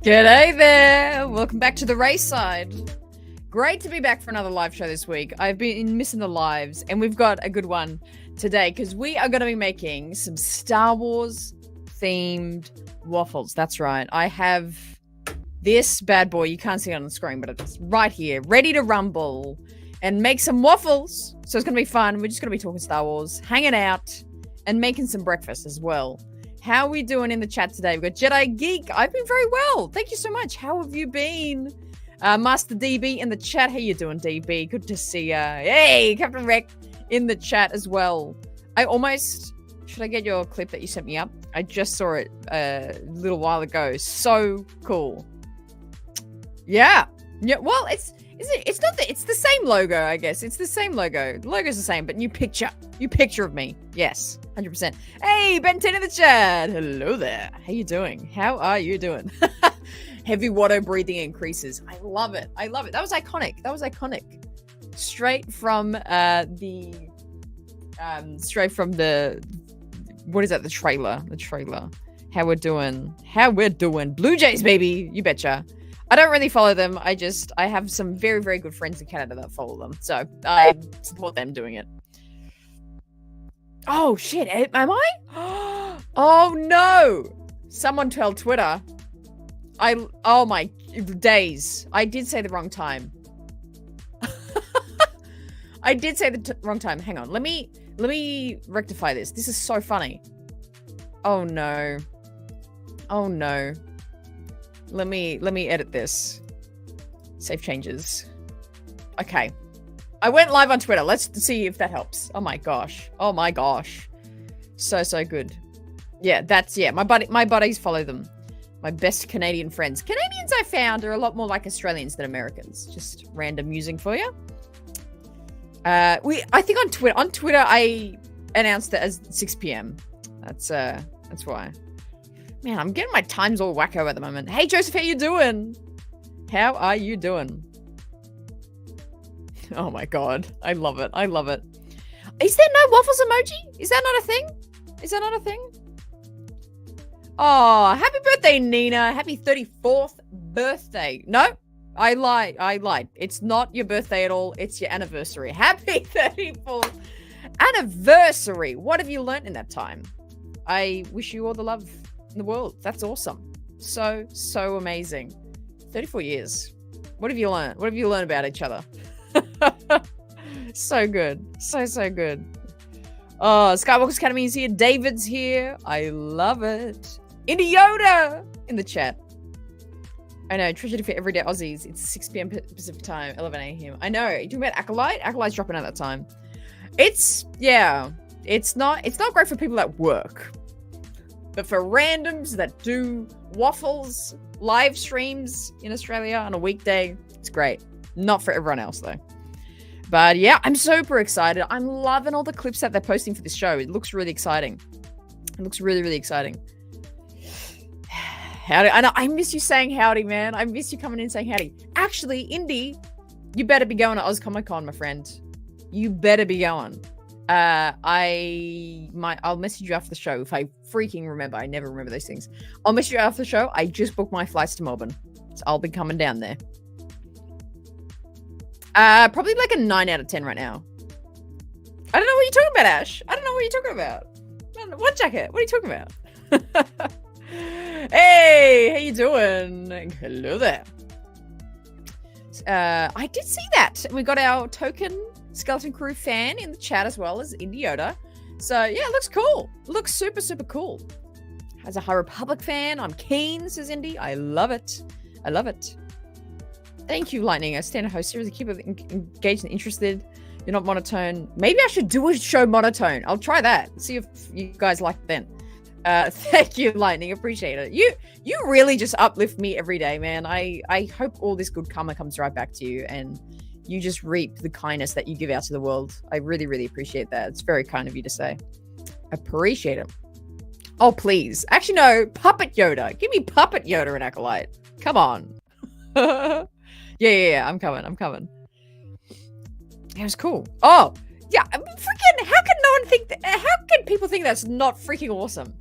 G'day there! Welcome back to the race side. Great to be back for another live show this week. I've been missing the lives, and we've got a good one today because we are going to be making some Star Wars themed waffles. That's right. I have this bad boy. You can't see it on the screen, but it's right here, ready to rumble and make some waffles. So it's going to be fun. We're just going to be talking Star Wars, hanging out, and making some breakfast as well. How are we doing in the chat today? We've got Jedi Geek. I've been very well. Thank you so much. How have you been? Master DB in the chat. How you doing, DB? Good to see you. Hey, Captain Rec in the chat as well. Should I get your clip that you sent me up? I just saw it a little while ago. So cool. Yeah. Well, Is it? It's not the. It's the same logo, I guess. It's the same logo. The logo's the same, but new picture. New picture of me. Yes, 100%. Hey, Ben 10 in the chat. Hello there. How you doing? How are you doing? Heavy water breathing increases. I love it. I love it. That was iconic. That was iconic. Straight from the what is that? The trailer. The trailer. How we're doing. How we're doing. Blue Jays, baby. You betcha. I don't really follow them. I have some very, very good friends in Canada that follow them. So I support them doing it. Oh, shit. Am I? Oh, no. Someone tell Twitter. Oh, my days. I did say the wrong time. I did say the wrong time. Hang on. Let me rectify this. This is so funny. Oh, no. Oh, no. Let me edit this. Save changes. Okay. I went live on Twitter. Let's see if that helps. Oh my gosh. Oh my gosh. So good. Yeah, my buddies follow them. My best Canadian friends. Canadians I found are a lot more like Australians than Americans. Just random musing for you. I think on Twitter I announced it as 6 p.m. That's why. Man, I'm getting my times all wacko at the moment. Hey, Joseph, how you doing? How are you doing? Oh my god. I love it. I love it. Is there no Waffles emoji? Is that not a thing? Is that not a thing? Oh, happy birthday, Nina. Happy 34th birthday. No, I lied. It's not your birthday at all. It's your anniversary. Happy 34th anniversary. What have you learned in that time? I wish you all the love in the world. That's awesome. So amazing. 34 years. What have you learned? What have you learned about each other? So good. So good. Oh, Skywalker's Academy is here. David's here. I love it. Indie Yoda in the chat. I know. Treasure to fit everyday Aussies. It's 6 p.m. Pacific time, 11 a.m. I know. You're talking about Acolyte? Acolyte's dropping at that time. It's not great for people that work. But for randoms that do Waffles live streams in Australia on a weekday, it's great. Not for everyone else, though. But yeah, I'm super excited. I'm loving all the clips that they're posting for this show. It looks really exciting. It looks really, really exciting. Howdy. I miss you saying howdy, man. I miss you coming in saying howdy. Actually, Indy, you better be going to Oz Comic Con, my friend. You better be going. I'll message you after the show if I freaking remember. I never remember those things. I'll message you after the show. I just booked my flights to Melbourne, so I'll be coming down there. Probably like a 9 out of 10 right now. I don't know what you're talking about, Ash. I don't know what you're talking about. What jacket? What are you talking about? Hey, how you doing? Hello there. I did see that. We got our token Skeleton Crew fan in the chat as well as Indie Yoda. So yeah, it looks cool. It looks super, super cool. As a High Republic fan, I'm keen, says Indie. I love it. I love it. Thank you, Lightning. I stand a host. Seriously, keep it engaged and interested. You're not monotone. Maybe I should do a show monotone. I'll try that. See if you guys like it then. Thank you, Lightning. Appreciate it. You really just uplift me every day, man. I hope all this good karma comes right back to you and you just reap the kindness that you give out to the world. I really, really appreciate that. It's very kind of you to say. Appreciate it. Oh, please. Actually, no. Puppet Yoda. Give me Puppet Yoda and Acolyte. Come on. Yeah. I'm coming. It was cool. Oh, yeah. I mean, freaking, how can no one think that? How can people think that's not freaking awesome?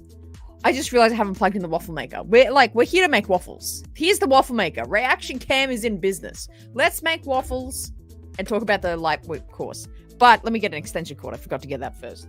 I just realized I haven't plugged in the waffle maker. We're here to make waffles. Here's the waffle maker. Reaction Cam is in business. Let's make waffles and talk about the light whip course. But let me get an extension cord. I forgot to get that first.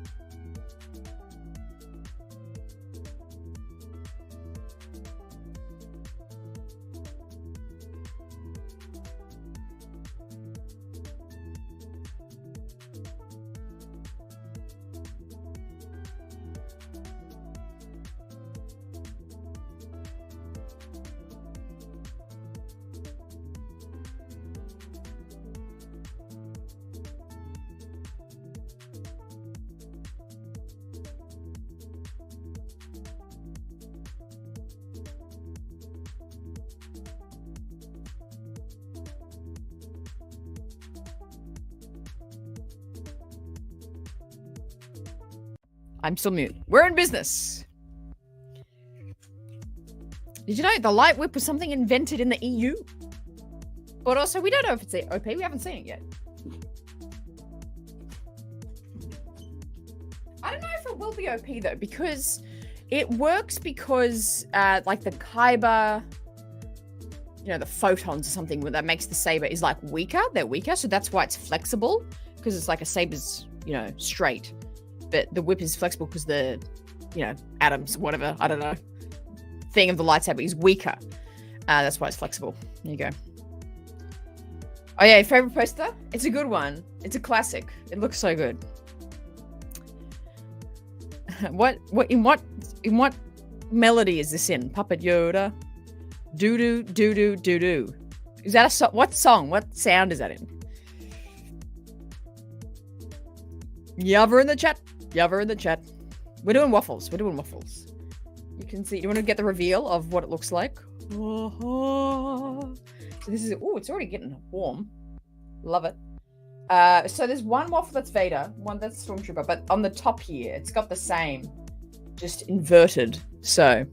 I'm still mute. We're in business. Did you know the light whip was something invented in the EU? But also, we don't know if it's OP. We haven't seen it yet. I don't know if it will be OP though, because it works because like the Kyber, you know, the photons or something that makes the saber is like weaker. They're weaker, so that's why it's flexible, because it's like a saber's, you know, straight, but the whip is flexible because the, you know, atoms, whatever, I don't know, thing of the lightsaber is weaker. That's why it's flexible. There you go. Oh yeah, favorite poster? It's a good one. It's a classic. It looks so good. In what melody is this in? Papa Yoda. Doo doo doo doo doo doo. Is that a song? What song? What sound is that in? Yubber in the chat. Yubber in the chat. We're doing waffles. We're doing waffles. You can see. Do you want to get the reveal of what it looks like? So this is, oh, it's already getting warm. Love it. So there's one waffle that's Vader, one that's Stormtrooper, but on the top here, it's got the same, just inverted. So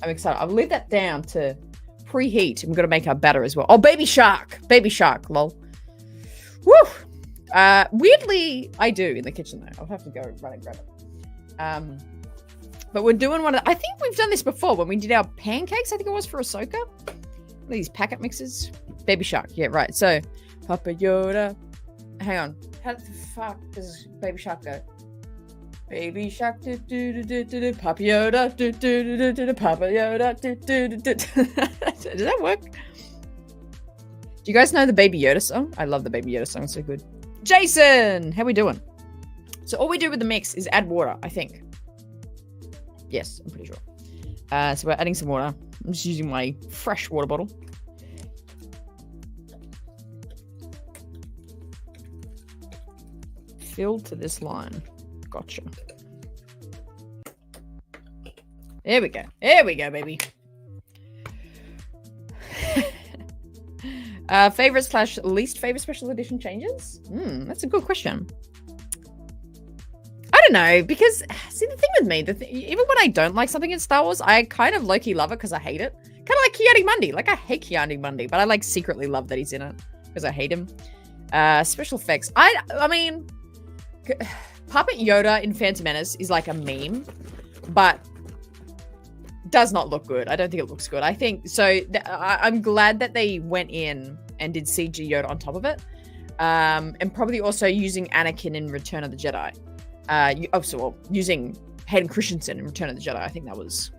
I'm excited. I'll leave that down to preheat. And we've got to make our batter as well. Oh, baby shark, lol. Woo! Weirdly, I do in the kitchen though. I'll have to go run and grab it. But we're doing one of, I think we've done this before when we did our pancakes. I think it was for Ahsoka. These packet mixes. Baby shark. Yeah, right. So, Papa Yoda. Hang on. How the fuck does Baby Shark go? Baby Shark. Do, do, do, do, do, do, Papa Yoda. Do, do, do, do, do, do, Papa Yoda. Do, do, do, do. Does that work? Do you guys know the Baby Yoda song? I love the Baby Yoda song. It's so good. Jason! How we doing? So all we do with the mix is add water, I think. Yes, I'm pretty sure. So we're adding some water. I'm just using my fresh water bottle. Filled to this line. Gotcha. There we go. There we go, baby. Favorite / least favorite special edition changes? That's a good question. I don't know, because see the thing with me, even when I don't like something in Star Wars, I kind of low-key love it because I hate it. Kind of like Ki-Adi-Mundi. Like I hate Ki-Adi-Mundi, but I like secretly love that he's in it because I hate him. Special effects. I mean, Puppet Yoda in Phantom Menace is like a meme, but does not look good. I don't think it looks good. I think so. I'm glad that they went in and did CG Yoda on top of it, and probably also using Anakin in Return of the Jedi. Using Hayden Christensen in Return of the Jedi. I think that's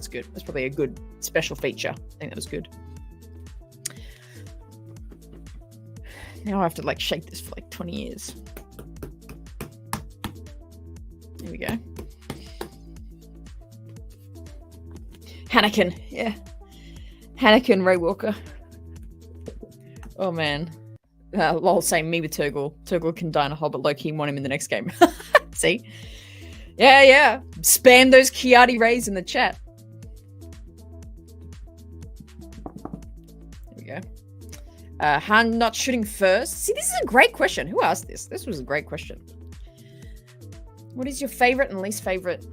good. That's probably a good special feature. I think that was good. Now I have to like shake this for like 20 years. There we go. Anakin, yeah. Anakin, Ray Walker. Oh man. Lol, saying me with Turgle. Turgle can die in a hole, but low-key want him in the next game. See? Yeah. Spam those Ki-Adi rays in the chat. There we go. Han not shooting first. See, this is a great question. Who asked this? This was a great question. What is your favorite and least favorite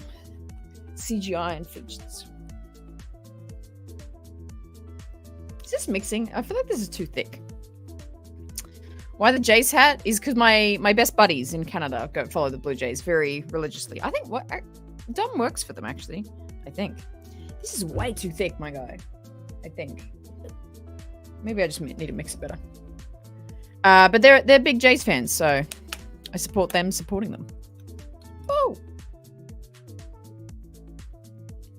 CGI and features? Is this mixing? I feel like this is too thick. Why the Jays hat is because my best buddies in Canada go follow the Blue Jays very religiously. I think Dom works for them actually. I think this is way too thick, my guy. I think maybe I just need to mix it better. But they're big Jays fans, so I support them supporting them. Oh,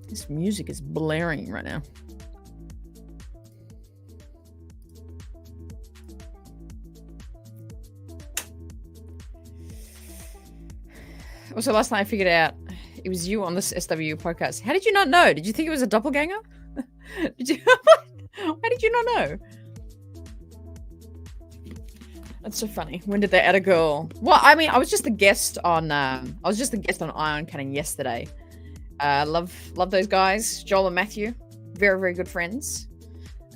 this music is blaring right now. Also, last night I figured out it was you on this SW podcast. How did you not know? Did you think it was a doppelganger? Why did you not know? That's so funny. When did they add a girl? Well, I mean, I was just the guest on Iron Cannon yesterday. Love those guys, Joel and Matthew. Very, very good friends.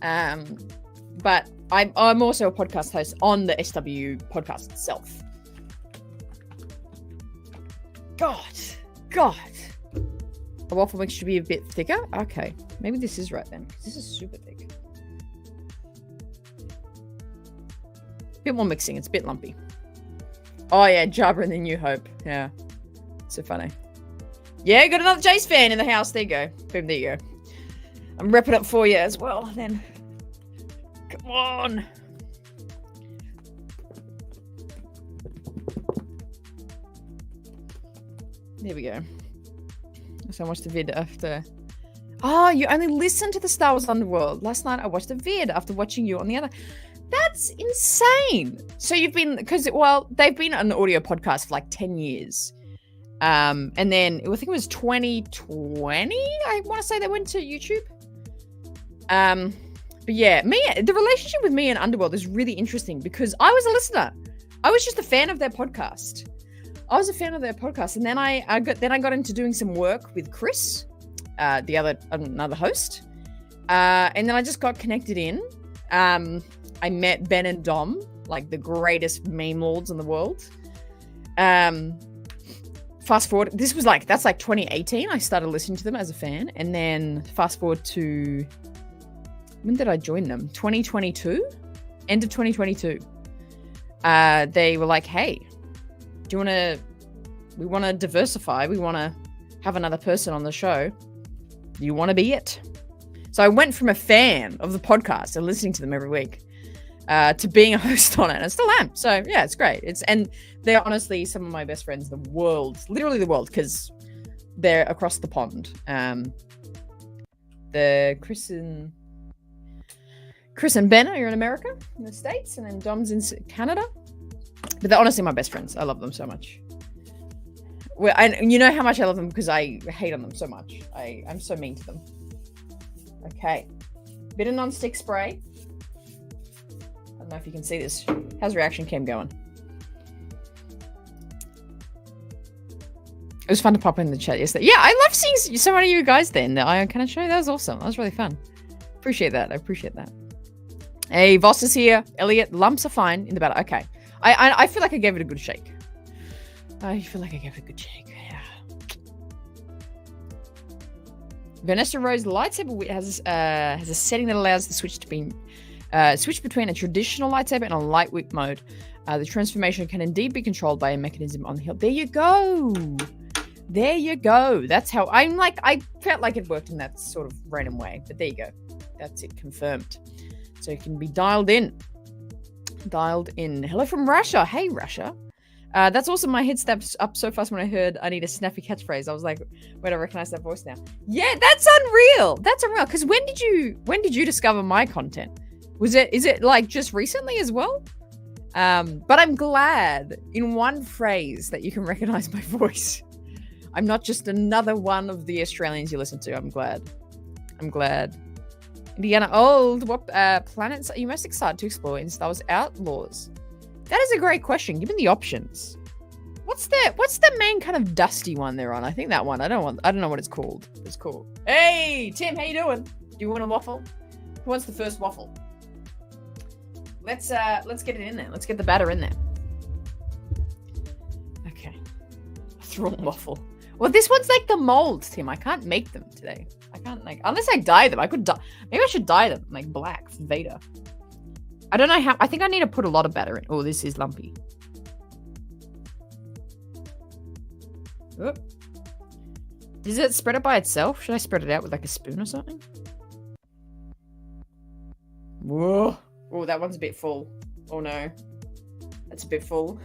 But I'm also a podcast host on the SW podcast itself. God. A waffle mix should be a bit thicker? Okay. Maybe this is right then. This is super thick. Bit more mixing. It's a bit lumpy. Oh, yeah. Jabba and the New Hope. Yeah. So funny. Yeah, got another Jace fan in the house. There you go. Boom, there you go. I'm repping it for you as well, then. Come on. There we go. So I watched the vid after. Oh, you only listen to the Star Wars Underworld. Last night I watched a vid after watching you on the other. That's insane. So you've been, because, well, they've been on an audio podcast for like 10 years. And then I think it was 2020. I want to say they went to YouTube. But yeah, the relationship with me and Underworld is really interesting because I was a listener. I was just a fan of their podcast. And then I got into doing some work with Chris, another host. And then I just got connected in. I met Ben and Dom, like the greatest meme lords in the world. Fast forward, that's like 2018. I started listening to them as a fan. And then fast forward to, when did I join them? 2022? End of 2022. They were like, hey, we want to diversify. We want to have another person on the show. Do you want to be it? So I went from a fan of the podcast and listening to them every week to being a host on it. And I still am. So yeah, it's great. And they're honestly some of my best friends in the world, literally the world, because they're across the pond. The Chris and Ben are in America, in the States, and then Dom's in Canada. But they're honestly my best friends. I love them so much. Well, and you know how much I love them because I hate on them so much. I'm so mean to them. Okay. Bit of non-stick spray. I don't know if you can see this. How's reaction cam going? It was fun to pop in the chat yesterday. Yeah, I love seeing so many of you guys there in the Ion Cannon show. That was awesome. That was really fun. Appreciate that. I appreciate that. Hey, Voss is here. Elliot, lumps are fine in the batter. Okay. I feel like I gave it a good shake. Yeah. Vanessa Rose, the lightsaber has a setting that allows the switch to be switch between a traditional lightsaber and a light whip mode. The transformation can indeed be controlled by a mechanism on the hilt. There you go. That's how I felt like it worked in that sort of random way, but there you go. That's it, confirmed. So it can be dialed in. Hello from Russia. Hey, Russia. That's awesome. My head snapped up so fast when I heard I need a snappy catchphrase. I was like, wait, I recognize that voice now. Yeah, that's unreal. Because when did you discover my content? Is it like just recently as well? But I'm glad in one phrase that you can recognize my voice. I'm not just another one of the Australians you listen to. I'm glad. Indiana Old, what planets are you most excited to explore in Star Wars Outlaws? That is a great question. Given the options, what's the main kind of dusty one they're on? I think that one. I don't know what it's called. It's cool. Hey Tim, how you doing? Do you want a waffle? Who wants the first waffle? Let's get it in there. Let's get the batter in there. Okay. A Thrawn waffle. Well, this one's like the molds, Tim. I can't make them today. I can't unless I dye them. I could dye. Maybe I should dye them like black for Vader. I don't know how. I think I need to put a lot of batter in. Oh, this is lumpy. Oh. Does it spread it by itself? Should I spread it out with like a spoon or something? Whoa. Oh, that one's a bit full. Oh no. That's a bit full.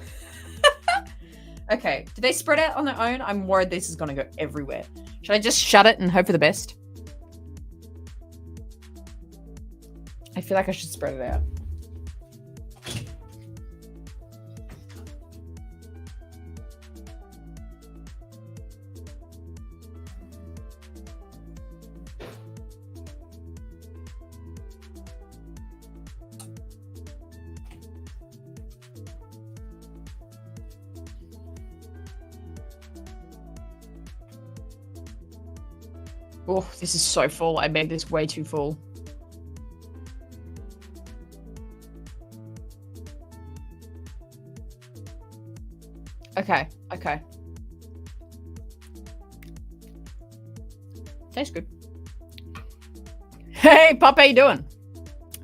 Okay. Did they spread out on their own? I'm worried this is going to go everywhere. Should I just shut it and hope for the best? I feel like I should spread it out. Oh, this is so full. I made this way too full. Okay. Tastes good. Hey, Pop, how you doing?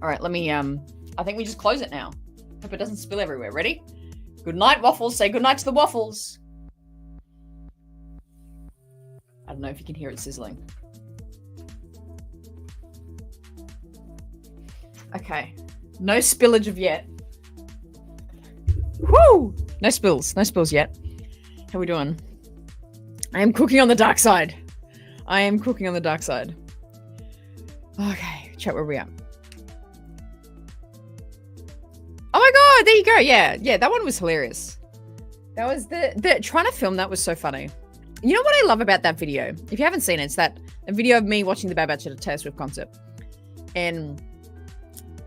All right, let me, I think we just close it now. Hope it doesn't spill everywhere. Ready? Good night, Waffles. Say good night to the Waffles. I don't know if you can hear it sizzling. Okay. No spillage of yet. Woo! No spills. No spills yet. How we doing? I am cooking on the dark side. I am cooking on the dark side. Okay. Chat, where we at? Oh my god, there you go. Yeah, that one was hilarious. That was the trying to film that was so funny. You know what I love about that video? If you haven't seen it, it's a video of me watching the Bad Batch at a Taylor Swift concert. And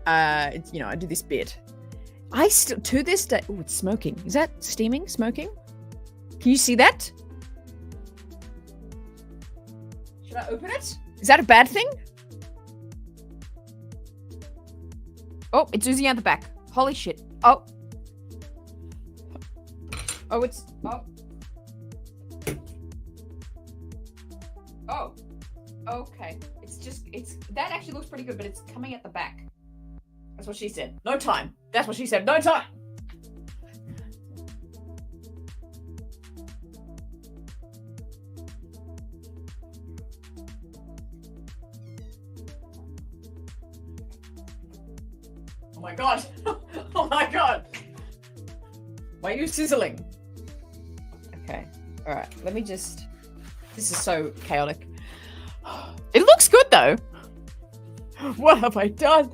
I do this bit. I still, to this day, oh, it's smoking. Is that steaming? Smoking? Can you see that? Should I open it? Is that a bad thing? Oh, it's oozing out the back. Holy shit. Oh. Oh, it's... Oh. Oh. Okay. That actually looks pretty good, but it's coming at the back. That's what she said. No time. That's what she said. No time. Oh my god. Oh my god. Why are you sizzling? Okay. All right. Let me just... This is so chaotic. It looks good though. What have I done?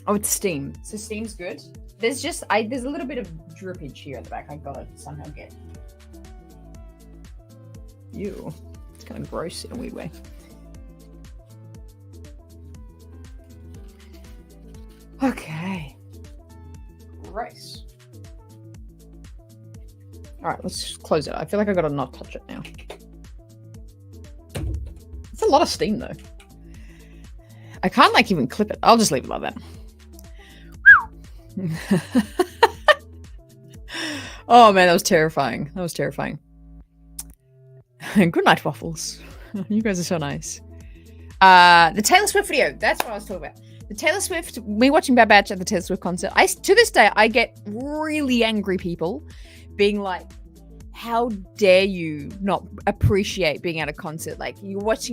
Oh, it's steam. So steam's good. There's there's a little bit of drippage here at the back. I gotta somehow get. Ew. It's kind of gross in a weird way. Okay. Gross. All right, let's just close it. I feel like I gotta not touch it now. It's a lot of steam though. I can't like even clip it. I'll just leave it like that. Oh man, that was terrifying. That was terrifying. Good night, Waffles. You guys are so nice. The Taylor Swift video. That's what I was talking about. The Taylor Swift, me watching Bad Batch at the Taylor Swift concert. To this day, I get really angry people being like, how dare you not appreciate being at a concert? Like, watch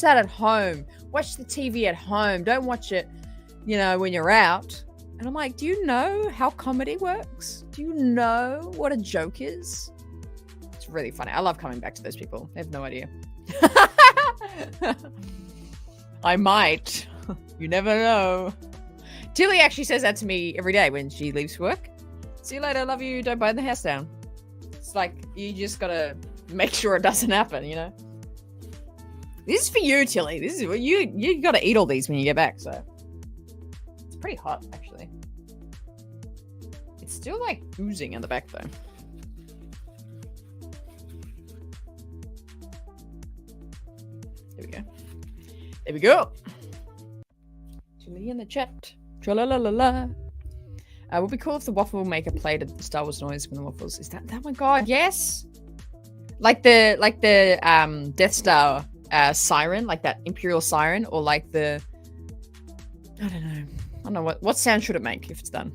that at home. Watch the TV at home. Don't watch it, when you're out. And I'm like, do you know how comedy works? Do you know what a joke is? It's really funny. I love coming back to those people. They have no idea. I might. You never know. Tilly actually says that to me every day when she leaves work. See you later. Love you. Don't burn the house down. It's like, you just gotta make sure it doesn't happen, This is for you, Tilly. This is what you gotta eat all these when you get back, so. It's pretty hot, actually. It's still like oozing in the back though. There we go. There we go. Tilly in the chat. Tra-la-la-la-la. Would be cool if the waffle maker played a Star Wars noise from the waffles. Is that? Oh my god, yes. Like the Death Star siren, like that Imperial siren, or like the I don't know what sound should it make if it's done.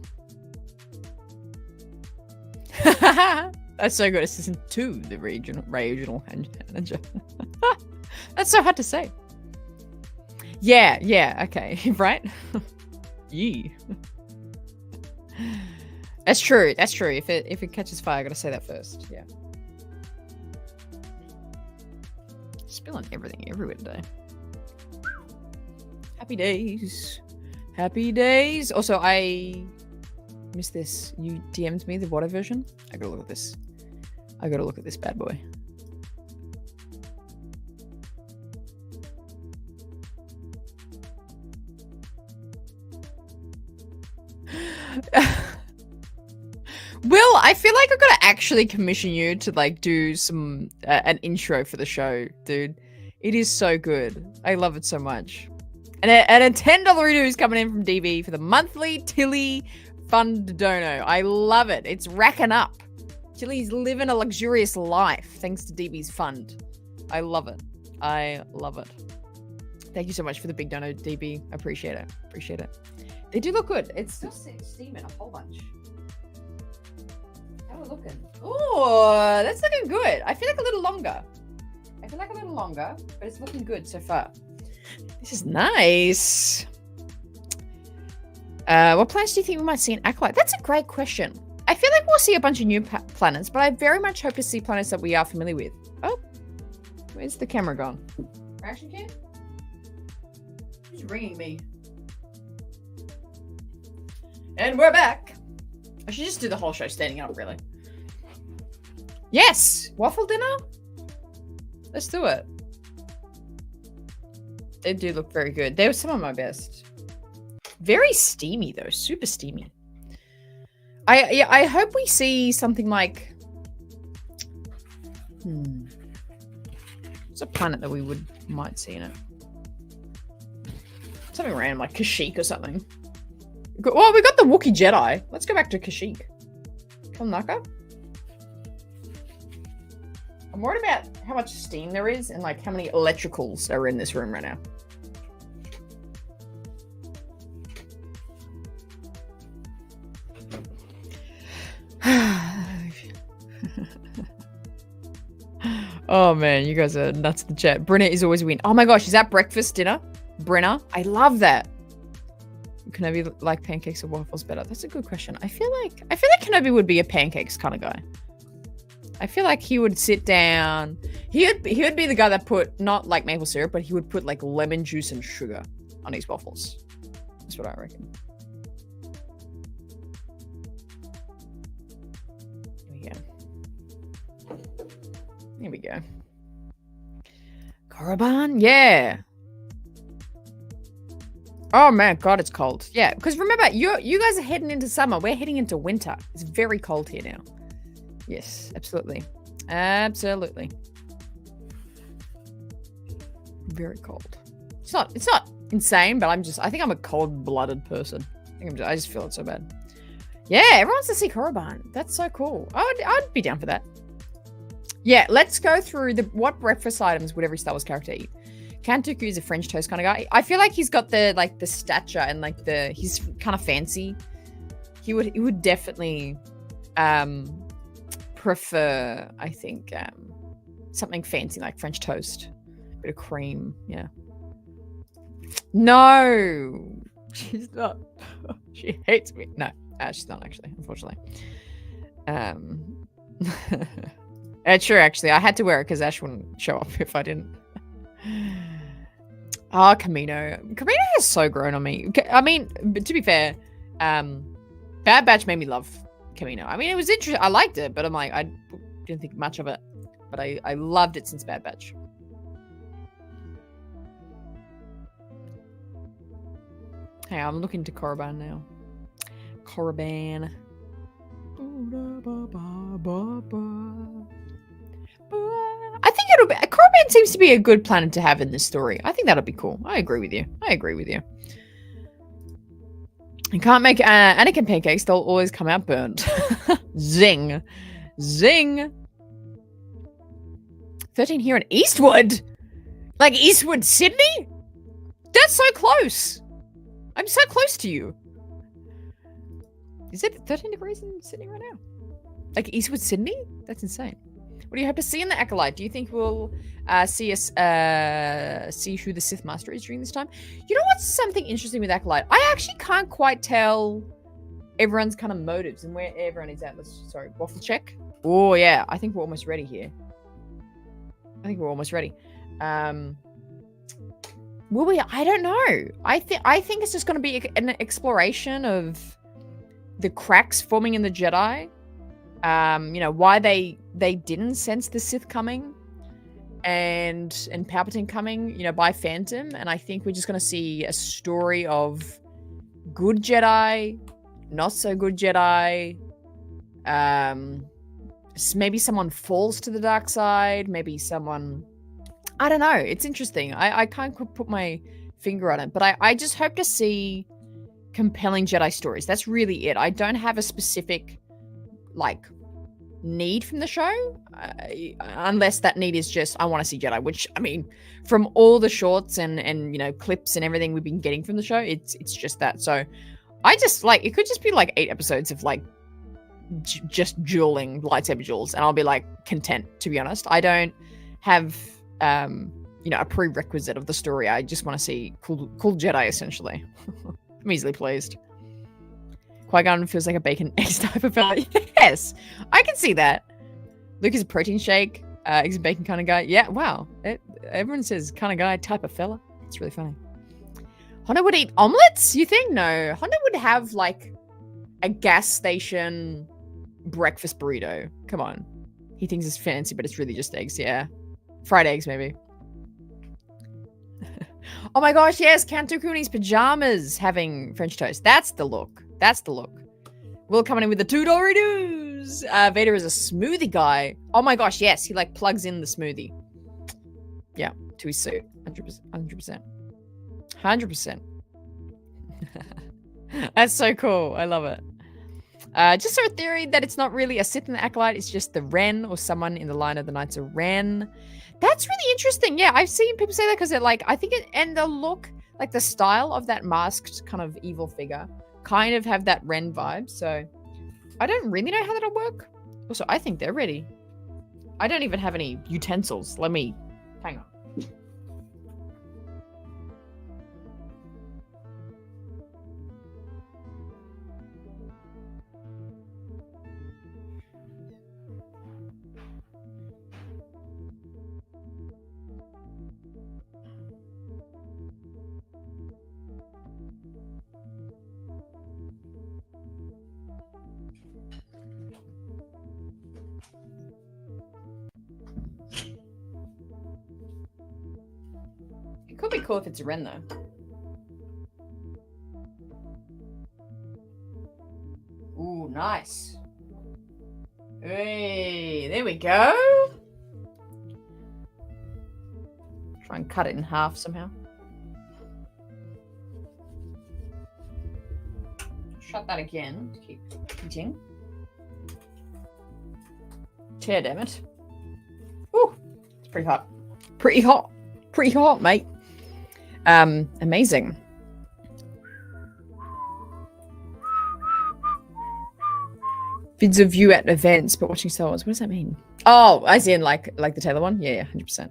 That's so good. Assistant 2, the regional manager. That's so hard to say. Yeah, okay, right? Yee. That's true. If it catches fire, I gotta say that first. Yeah. Spilling everything everywhere today. Happy days. Happy days. Also, I missed this. You DM'd me the water version. I gotta look at this. I gotta look at this bad boy. Will, I feel like I've got to actually commission you to like do some an intro for the show, dude. It is so good. I love it so much. And a $10 Udo is coming in from DB for the monthly Tilly Fund Dono. I love it. It's racking up. Tilly's living a luxurious life thanks to DB's fund. I love it. I love it. Thank you so much for the big dono, DB. Appreciate it. Appreciate it. They do look good. It's still steaming a whole bunch. How are we looking? Oh, that's looking good. I feel like a little longer. But it's looking good so far. This is nice. What planets do you think we might see in Acolyte? That's a great question. I feel like we'll see a bunch of new planets, but I very much hope to see planets that we are familiar with. Oh, where's the camera gone? Reaction cam? Who's ringing me? And we're back. I should just do the whole show standing up, really. Yes! Waffle dinner? Let's do it. They do look very good. They were some of my best. Very steamy, though. Super steamy. I hope we see something like... What's a planet that we might see in it? Something random, like Kashyyyk or something. Well, we got the Wookiee Jedi. Let's go back to Kashyyyk. Kalnaka? I'm worried about how much steam there is and like how many electricals are in this room right now. Oh man, you guys are nuts in the chat. Brenna is always a win. Oh my gosh, is that breakfast dinner? Brenna, I love that. Kenobi like pancakes or waffles better? That's a good question. I feel like Kenobi would be a pancakes kind of guy. I feel like he would sit down. He would be the guy that put not like maple syrup, but he would put like lemon juice and sugar on his waffles. That's what I reckon. Here we go. Korriban? Yeah. Oh man, God, it's cold. Yeah, because remember, you guys are heading into summer. We're heading into winter. It's very cold here now. Yes, absolutely. Absolutely. Very cold. It's not insane, but I think I'm a cold-blooded person. I just feel it so bad. Yeah, everyone wants to see Korriban. That's so cool. I'd be down for that. Yeah, let's go through what breakfast items would every Star Wars character eat. Kantuku is a French toast kind of guy. I feel like he's got the stature and he's kind of fancy. He would definitely prefer, I think, something fancy like French toast. Bit of cream, yeah. No, she's not. She hates me. No, she's not actually, unfortunately. True, actually. I had to wear it because Ash wouldn't show up if I didn't. Camino. Camino has so grown on me. I mean, but to be fair, Bad Batch made me love Camino. I mean, it was interesting. I liked it, but I'm like, I didn't think much of it. But I loved it since Bad Batch. Hey, I'm looking to Korriban now. Korriban. I think Korriban seems to be a good planet to have in this story. I think that'll be cool. I agree with you. You can't make Anakin pancakes. They'll always come out burnt. Zing. Zing. 13 here in Eastwood? Like Eastwood, Sydney? That's so close. I'm so close to you. Is it 13 degrees in Sydney right now? Like Eastwood, Sydney? That's insane. What do you hope to see in the Acolyte? Do you think we'll see who the Sith Master is during this time? You know what's something interesting with Acolyte? I actually can't quite tell everyone's kind of motives and where everyone is at. Sorry, waffle check. Oh yeah, I think we're almost ready here. Will we? I don't know. I think it's just going to be an exploration of the cracks forming in the Jedi. You know, why they didn't sense the Sith coming and Palpatine coming, you know, by Phantom. And I think we're just going to see a story of good Jedi, not so good Jedi. Maybe someone falls to the dark side. Maybe someone... I don't know. It's interesting. I can't put my finger on it. But I just hope to see compelling Jedi stories. That's really it. I don't have a specific, like, need from the show, unless that need is just I want to see Jedi. Which I mean, from all the shorts and clips and everything we've been getting from the show, it's just that. So I just like it could just be like 8 episodes of like just dueling lightsaber duels, and I'll be like content. To be honest, I don't have a prerequisite of the story. I just want to see cool Jedi essentially. I'm easily pleased. Qui-Gon feels like a bacon eggs type of fella. Yes, I can see that. Luke is a protein shake, eggs and bacon kind of guy. Yeah, wow. Everyone says kind of guy, type of fella. It's really funny. Honda would eat omelets, you think? No. Honda would have like a gas station breakfast burrito. Come on. He thinks it's fancy, but it's really just eggs. Yeah. Fried eggs, maybe. Oh my gosh, yes. Count Dooku in his pajamas having French toast. That's the look. That's the look. Will coming in with the $2 Doritos. Vader is a smoothie guy. Oh my gosh, yes. He like plugs in the smoothie. Yeah, to his suit. 100%. 100%. That's so cool. I love it. Just so a theory that it's not really a Sith and the Acolyte. It's just the Ren or someone in the line of the Knights of Ren. That's really interesting. Yeah, I've seen people say that because they're like, I think it, and the look, like the style of that masked kind of evil figure kind of have that Ren vibe. So I don't really know how that'll work. Also, I think they're ready. I don't even have any utensils. Let me, hang on. It could be cool if it's a Ren, though. Ooh, nice. Hey, there we go. Try and cut it in half somehow. Shut that again to keep eating. Tear, damn it. Ooh, it's pretty hot. Pretty hot. Pretty hot, mate. Amazing. Vids of you at events, but watching Star Wars. What does that mean? Oh, as in like the Taylor one? Yeah, 100%.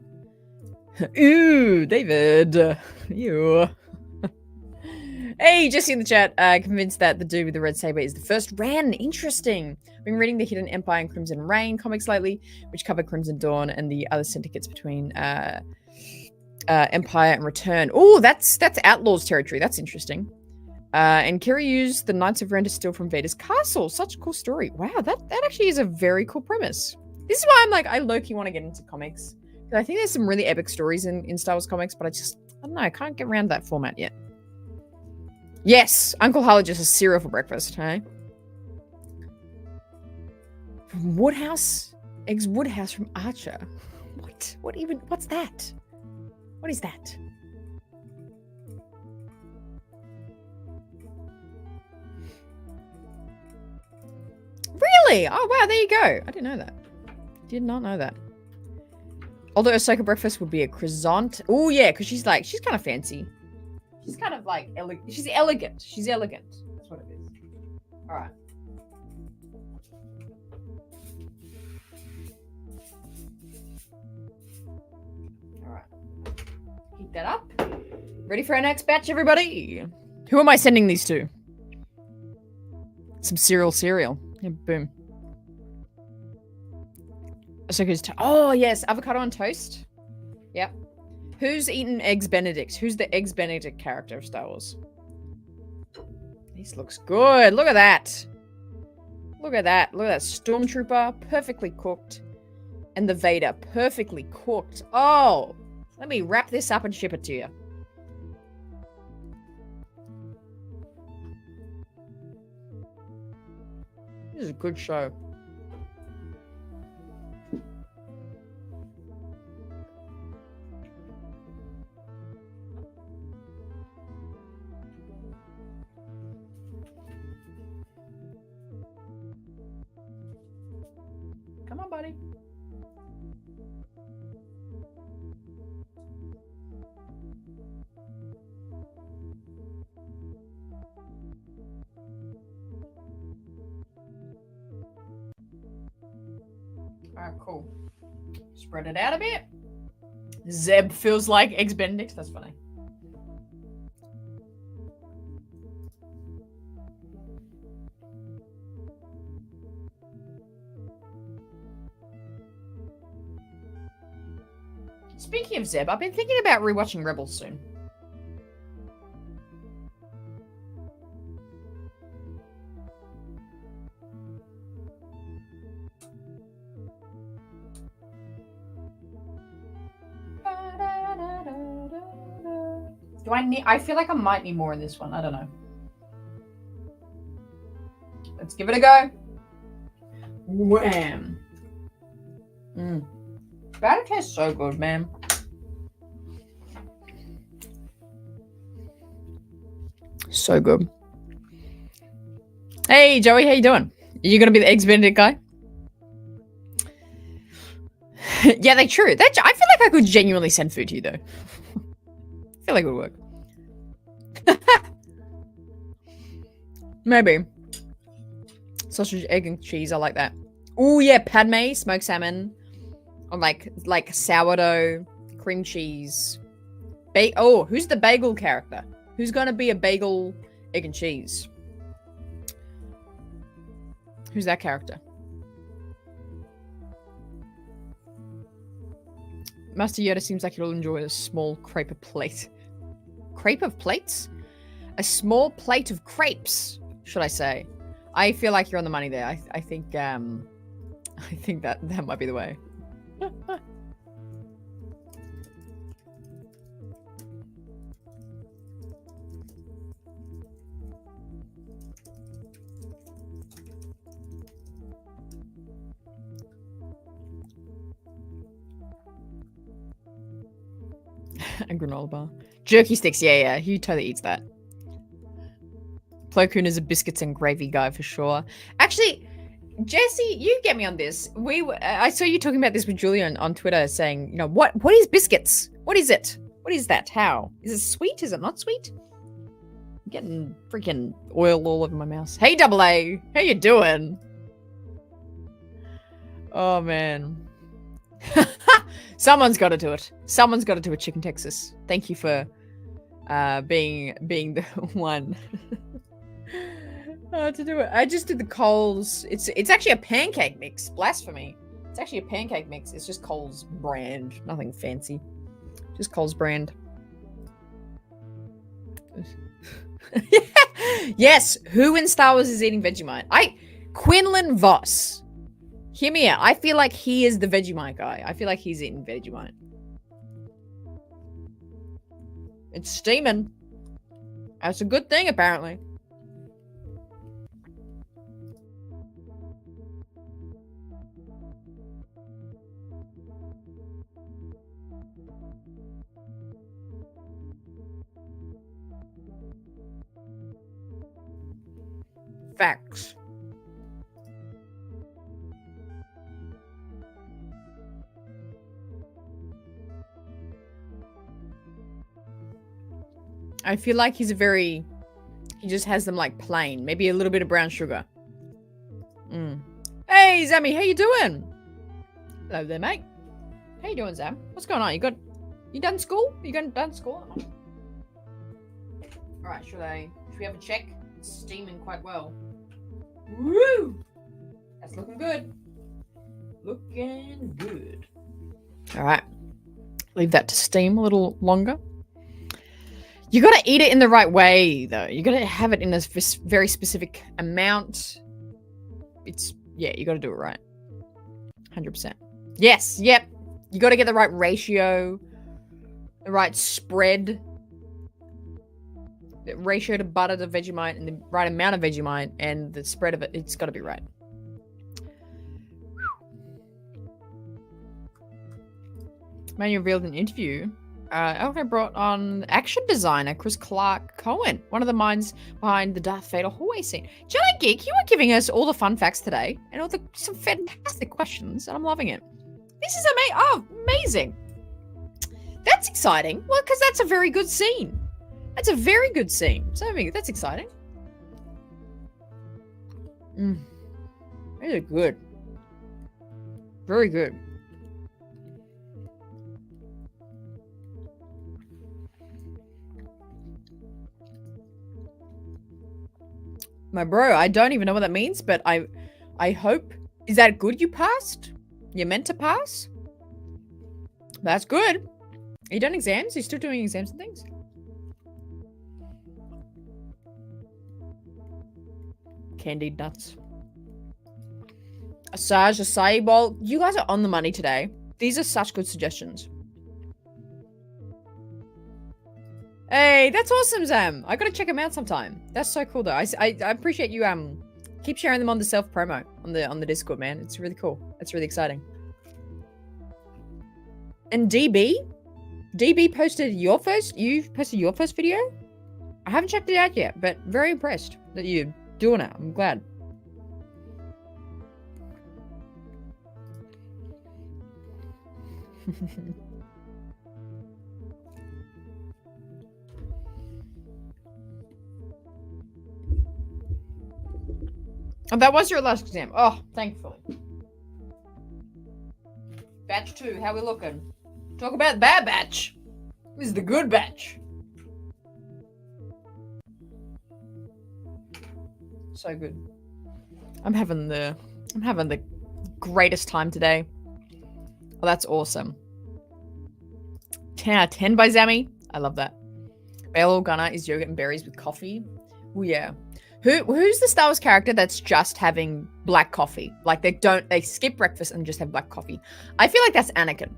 Ooh, David. You. Hey, Jesse in the chat. Convinced that the dude with the red saber is the first Ren. Interesting. I've been reading the Hidden Empire and Crimson Reign comics lately, which cover Crimson Dawn and the other syndicates between Empire and Return. Oh, that's Outlaws territory. That's interesting. And Kira used the Knights of Ren to steal from Vader's castle. Such a cool story. Wow, that actually is a very cool premise. This is why I'm like, I low-key want to get into comics. I think there's some really epic stories in Star Wars comics, but I don't know, I can't get around that format yet. Yes, Uncle Harley just has cereal for breakfast, hey? From Woodhouse? Eggs Woodhouse from Archer. What? What's that? What is that? Really? Oh, wow, there you go. I didn't know that. Did not know that. Although Ahsoka breakfast would be a croissant. Oh, yeah, because she's kind of fancy. She's kind of like, she's elegant. She's elegant. That's what it is. All right. All right. Heat that up. Ready for our next batch, everybody? Who am I sending these to? Some cereal. Yeah, boom. Ahsoka's oh, yes. Avocado on toast. Yep. Who's eaten Eggs Benedict? Who's the Eggs Benedict character of Star Wars? This looks good. Look at that. Look at that. Look at that. Stormtrooper, perfectly cooked. And the Vader, perfectly cooked. Oh, let me wrap this up and ship it to you. This is a good show. buddy. Alright, cool. Spread it out a bit. Zeb feels like Eggs Benedict. That's funny. Speaking of Zeb, I've been thinking about rewatching Rebels soon. Do I need... I feel like I might need more in this one. I don't know. Let's give it a go. Wham. That tastes so good, man. So good. Hey, Joey, how you doing? Are you going to be the Eggs Benedict guy? Yeah, they're true. I feel like I could genuinely send food to you, though. I feel like it would work. Maybe. Sausage, egg, and cheese. I like that. Oh, yeah. Padme, smoked salmon. Or like sourdough, cream cheese. Oh, who's the bagel character? Who's going to be a bagel, egg, and cheese? Who's that character? Master Yoda seems like he'll enjoy a small crepe of plate. Crepe of plates? A small plate of crepes, should I say? I feel like you're on the money there. I think that might be the way. A granola bar. Jerky sticks, yeah. He totally eats that. Plo Koon is a biscuits and gravy guy for sure. Actually, Jesse, you get me on this. I saw you talking about this with Julian on Twitter, saying, you know, what is biscuits? What is it? What is that? How? Is it sweet? Is it not sweet? I'm getting freaking oil all over my mouth. Hey, Double A, how you doing? Oh man. Someone's got to do it. Someone's got to do it, Chicken Texas. Thank you for being the one to do it. I just did the Coles. It's actually a pancake mix. Blasphemy. It's actually a pancake mix. It's just Coles brand. Nothing fancy. Just Coles brand. Yes. Who in Star Wars is eating Vegemite? Quinlan Voss. Hear me out. I feel like he is the Vegemite guy. I feel like he's eating Vegemite. It's steaming. That's a good thing, apparently. Facts. I feel like he just has them like plain. Maybe a little bit of brown sugar. Hey, Zammy, how you doing? Hello there, mate. How you doing, Zam? What's going on? You done school? You done school? All right, should we have a check? It's steaming quite well. Woo! That's looking good. Looking good. All right. Leave that to steam a little longer. You got to eat it in the right way, though. You got to have it in a very specific amount. You got to do it right. 100%. Yes, yep. You got to get the right ratio, the right spread, the ratio to butter to Vegemite, and the right amount of Vegemite, and the spread of it. It's got to be right. Man, you revealed in an interview. Okay, brought on action designer Chris Clark Cohen, one of the minds behind the Darth Vader hallway scene. Jelly Geek, you are giving us all the fun facts today and some fantastic questions, and I'm loving it. This is amazing. That's exciting. Well, because that's a very good scene. That's a very good scene. So I mean, that's exciting. Really good. Very good. My bro, I don't even know what that means, but I hope. Is that good you passed? You're meant to pass? That's good. Are you done exams? Are you still doing exams and things? Candied nuts. Asajj, acai bowl. You guys are on the money today. These are such good suggestions. Hey, that's awesome, Zam. I gotta check them out sometime. That's so cool, though. I appreciate you keep sharing them on the self promo on the Discord, man. It's really cool. It's really exciting. And DB posted your first. You've posted your first video. I haven't checked it out yet, but very impressed that you're doing it. I'm glad. Oh, that was your last exam. Oh, thankfully. Batch 2, how we looking? Talk about the bad batch. This is the good batch. So good. I'm having the greatest time today. Oh, that's awesome. 10 out of 10 by Zammy. I love that. Bail Organa is yogurt and berries with coffee. Oh yeah. Who's the Star Wars character that's just having black coffee? Like they skip breakfast and just have black coffee. I feel like that's Anakin.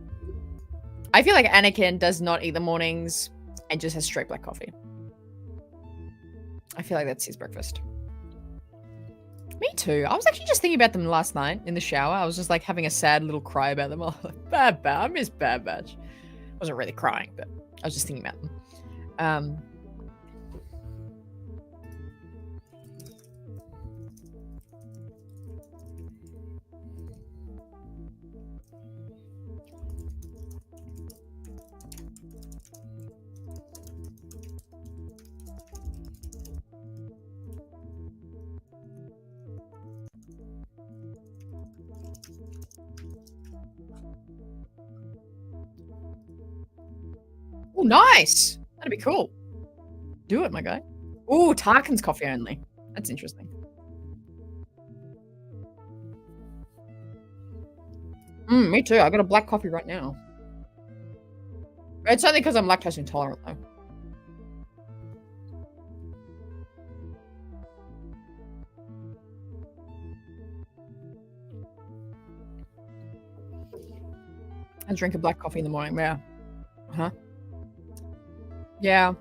I feel like Anakin does not eat the mornings and just has straight black coffee. I feel like that's his breakfast. Me too. I was actually just thinking about them last night in the shower. I was just like having a sad little cry about them. I was like, Bad Batch. I miss Bad Batch. I wasn't really crying, but I was just thinking about them. Oh, nice. That'd be cool. Do it, my guy. Oh, Tarkin's coffee only. That's interesting. Me too. I got a black coffee right now. It's only because I'm lactose intolerant, though. I drink a black coffee in the morning. Yeah. Huh? Yeah.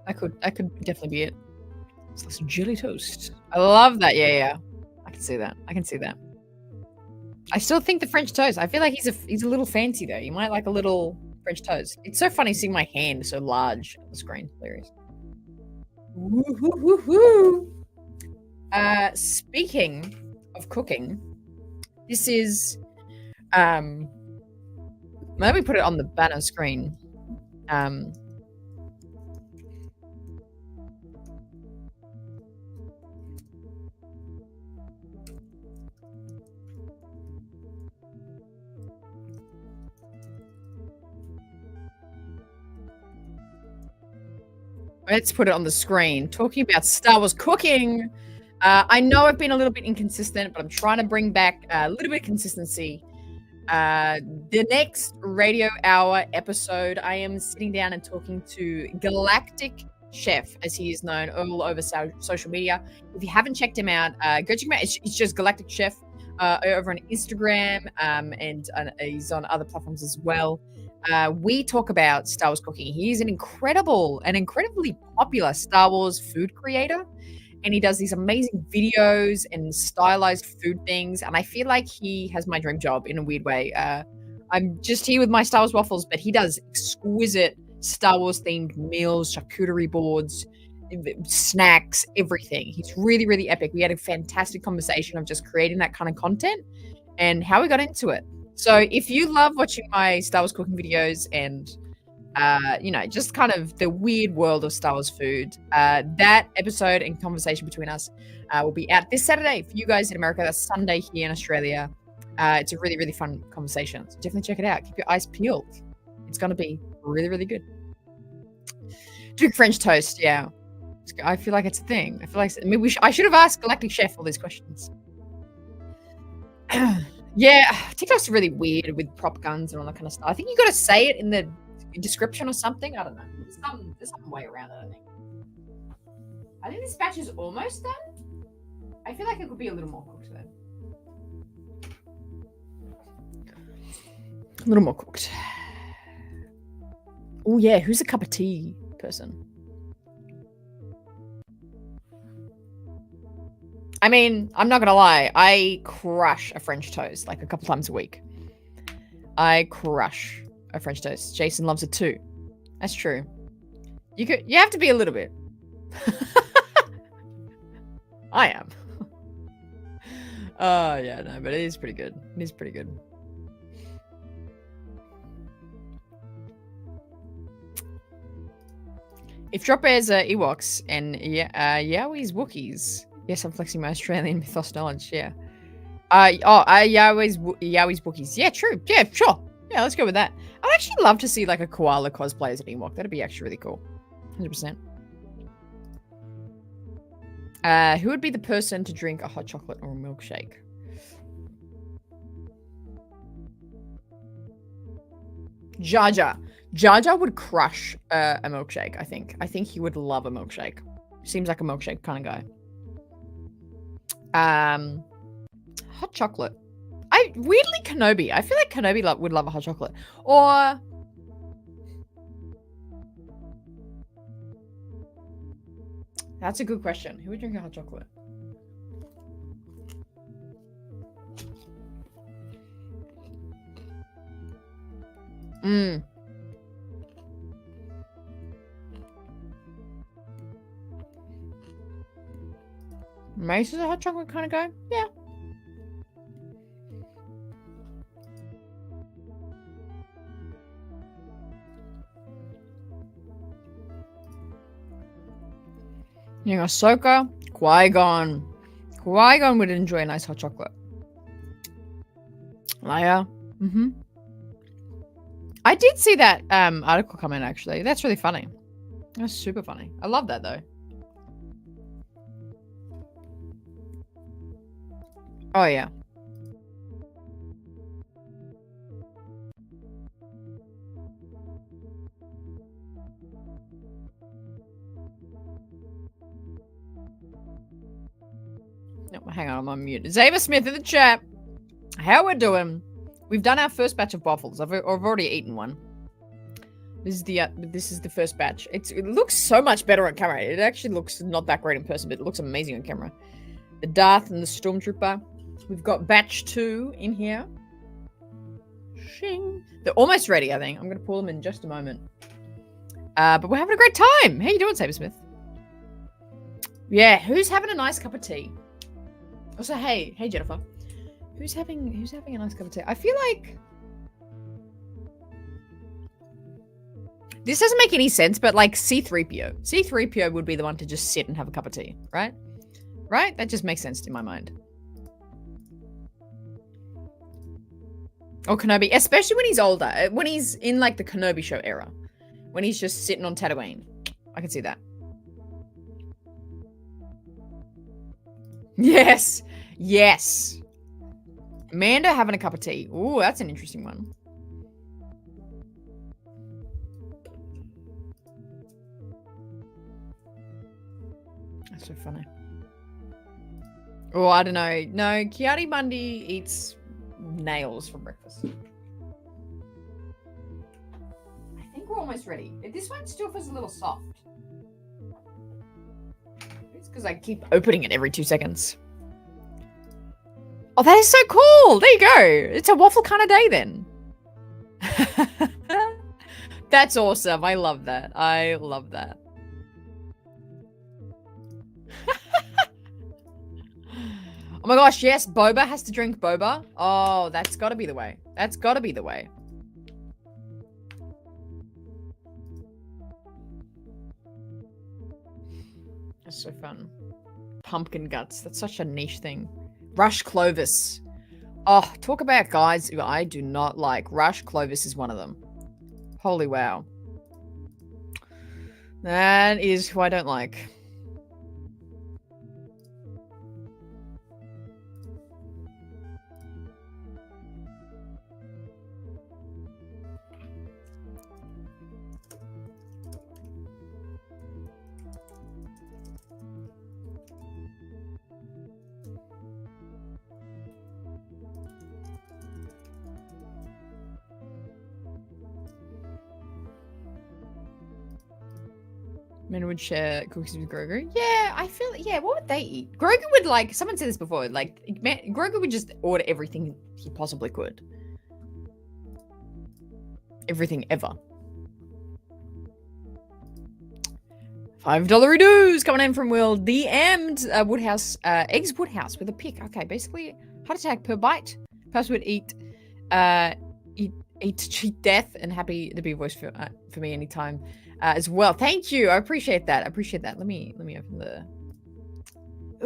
That could definitely be it. It's some jelly toast. I love that. Yeah. I can see that. I still think the French toast. I feel like he's a little fancy though. You might like a little French toast. It's so funny seeing my hand so large on the screen. Hilarious. Woo-hoo-hoo-hoo. Speaking of cooking, this is let me put it on the banner screen. Let's put it on the screen. Talking about Star Wars cooking. I know I've been a little bit inconsistent, but I'm trying to bring back a little bit of consistency. The next Radio Hour episode, I am sitting down and talking to Galactic Chef, as he is known all over social media. If you haven't checked him out, go check him out. It's just Galactic Chef over on Instagram, and he's on other platforms as well. We talk about Star Wars cooking. He's an incredibly popular Star Wars food creator, and he does these amazing videos and stylized food things. And I feel like he has my dream job in a weird way. I'm just here with my Star Wars waffles, but he does exquisite Star Wars themed meals, charcuterie boards, snacks, everything. He's really, really epic. We had a fantastic conversation of just creating that kind of content and how we got into it. So if you love watching my Star Wars cooking videos and just kind of the weird world of Star Wars food, that episode and conversation between us will be out this Saturday for you guys in America. That's Sunday here in Australia. It's a really, really fun conversation. So definitely check it out. Keep your eyes peeled. It's going to be really, really good. Drink French toast, yeah. I feel like it's a thing. I feel like I should have asked Galactic Chef all these questions. Yeah, TikTok's really weird with prop guns and all that kind of stuff. I think you got to say it in the description or something. I don't know. There's some way around it, I think. I think this batch is almost done. I feel like it could be a little more cooked though. A little more cooked. Oh yeah, who's a cup of tea person? I mean, I'm not gonna lie. I crush a French toast like a couple times a week. I crush a French toast. Jason loves it too. That's true. You have to be a little bit. I am. Oh yeah, no, but it is pretty good. It is pretty good. If drop bears are Ewoks and Yowies Wookiees. Yes, I'm flexing my Australian mythos knowledge, yeah. Yowies Wookiees. Yeah, true. Yeah, sure. Yeah, let's go with that. I'd actually love to see like a koala cosplay as an Ewok. That'd be actually really cool. 100%. Who would be the person to drink a hot chocolate or a milkshake? Jar Jar. Jar Jar would crush a milkshake, I think. I think he would love a milkshake. Seems like a milkshake kind of guy. Hot chocolate. Weirdly Kenobi. I feel like Kenobi would love a hot chocolate. Or that's a good question. Who would drink a hot chocolate? Mace is a hot chocolate kind of guy. Yeah. You know, Ahsoka, Qui-Gon. Qui-Gon would enjoy a nice hot chocolate. Leia. I did see that article come in, actually. That's really funny. That's super funny. I love that, though. Oh, yeah. No, hang on, I'm on mute. Xavier Smith in the chat. How we're doing? We've done our first batch of waffles. I've already eaten one. This is the first batch. It looks so much better on camera. It actually looks not that great in person, but it looks amazing on camera. The Darth and the Stormtrooper. We've got batch 2 in here. Shing. They're almost ready, I think. I'm going to pull them in just a moment. But we're having a great time. How you doing, Sabersmith? Yeah, who's having a nice cup of tea? Also, hey Jennifer. Who's having a nice cup of tea? I feel like this doesn't make any sense, but like C-3PO. C-3PO would be the one to just sit and have a cup of tea, right? Right? That just makes sense in my mind. Or Kenobi, especially when he's older. When he's in like the Kenobi show era. When he's just sitting on Tatooine. I can see that. Yes. Yes. Mando having a cup of tea. Ooh, that's an interesting one. That's so funny. Oh, I don't know. No, Kiadi Mundi eats nails for breakfast. I think we're almost ready. This one still feels a little soft. It's because I keep opening it every 2 seconds. Oh, that is so cool. There you go. It's a waffle kind of day then. That's awesome. I love that. I love that. Oh my gosh, yes, boba has to drink boba. Oh, that's got to be the way. That's got to be the way. That's so fun. Pumpkin guts. That's such a niche thing. Rush Clovis. Oh, talk about guys who I do not like. Rush Clovis is one of them. Holy wow. That is who I don't like. Men would share cookies with Grogu. Yeah, I feel, yeah, what would they eat? Grogu would, like, someone said this before, like, man, Grogu would just order everything he possibly could. Everything ever. $5 redos coming in from Will. DM'd Woodhouse, Eggs Woodhouse with a pic. Okay, basically, heart attack per bite. Person would eat to cheat death, and happy to be a voice for me anytime. As well. Thank you. I appreciate that. I appreciate that. Let me open the.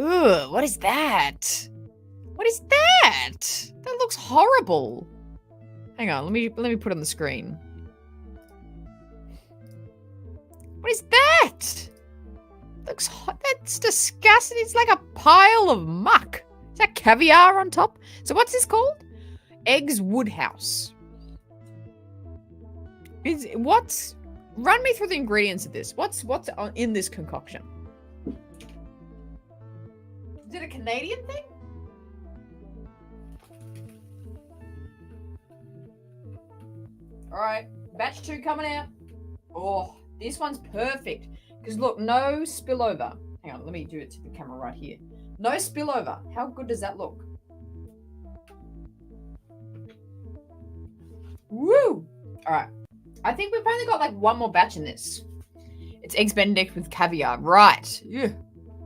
Ugh, what is that? What is that? That looks horrible. Hang on, let me put it on the screen. What is that? Looks hot. That's disgusting. It's like a pile of muck. Is that caviar on top? So what's this called? Eggs Woodhouse. What's run me through the ingredients of this. What's in this concoction? Is it a Canadian thing? All right, batch 2 coming out. Oh, this one's perfect. Because look, no spillover. Hang on, let me do it to the camera right here. No spillover. How good does that look? Woo! All right. I think we've only got like one more batch in this. It's eggs Benedict with caviar. Right. Yeah.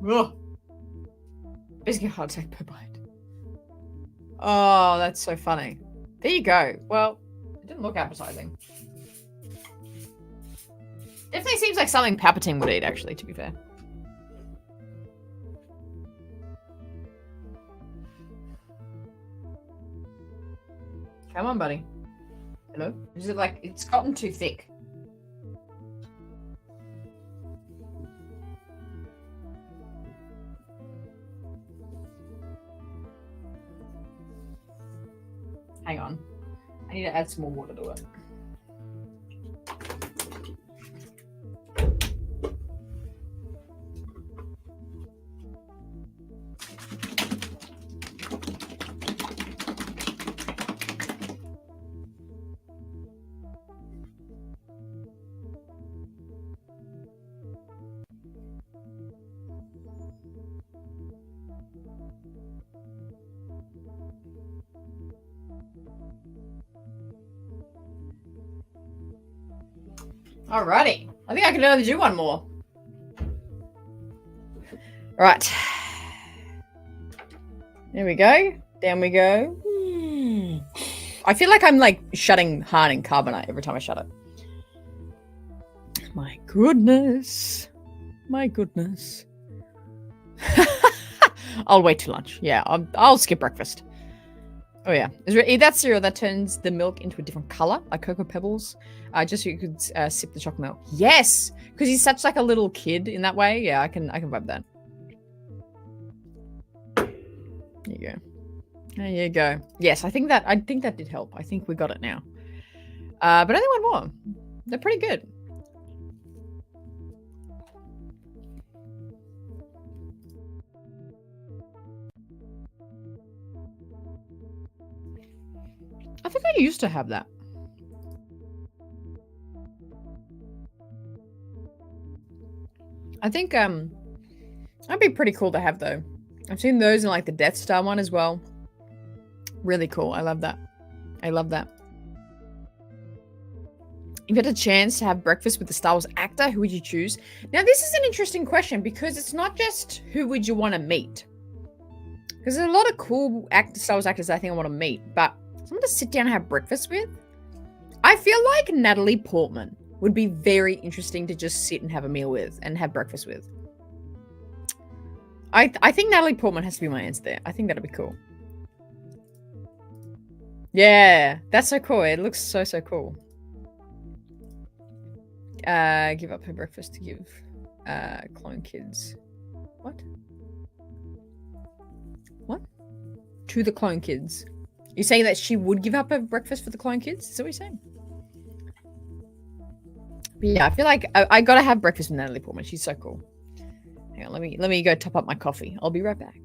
Ugh. Basically heart attack per bite. Oh, that's so funny. There you go. Well, it didn't look appetizing. Definitely seems like something Palpatine would eat, actually, to be fair. Come on, buddy. Hello? Is it like, it's gotten too thick? Hang on. I need to add some more water to it. Alrighty. I think I can only do one more. Right. There we go. Down we go. I feel like I'm like shutting Han and carbonite every time I shut it. My goodness. My goodness. I'll wait till lunch. Yeah, I'll skip breakfast. Oh yeah, eat that cereal that turns the milk into a different color, like Cocoa Pebbles, just so you could sip the chocolate milk. Yes, because he's such like a little kid in that way. Yeah, I can vibe that. There you go. There you go. Yes, I think that did help. I think we got it now. But only one more. They're pretty good. I think I used to have that. I think that'd be pretty cool to have though. I've seen those in like the Death Star one as well. Really cool. I love that. I love that. If you had a chance to have breakfast with the Star Wars actor, who would you choose? Now, this is an interesting question because it's not just who would you want to meet. Because there's a lot of cool Star Wars actors I think I want to meet, but someone to sit down and have breakfast with? I feel like Natalie Portman would be very interesting to just sit and have a meal with and have breakfast with. I think Natalie Portman has to be my answer there. I think that'd be cool. Yeah, that's so cool. It looks so cool. Give up her breakfast to give clone kids. What? To the clone kids. You're saying that she would give up her breakfast for the clone kids? Is that what you're saying? But yeah, I feel like I gotta have breakfast with Natalie Portman. She's so cool. Hang on, let me go top up my coffee. I'll be right back.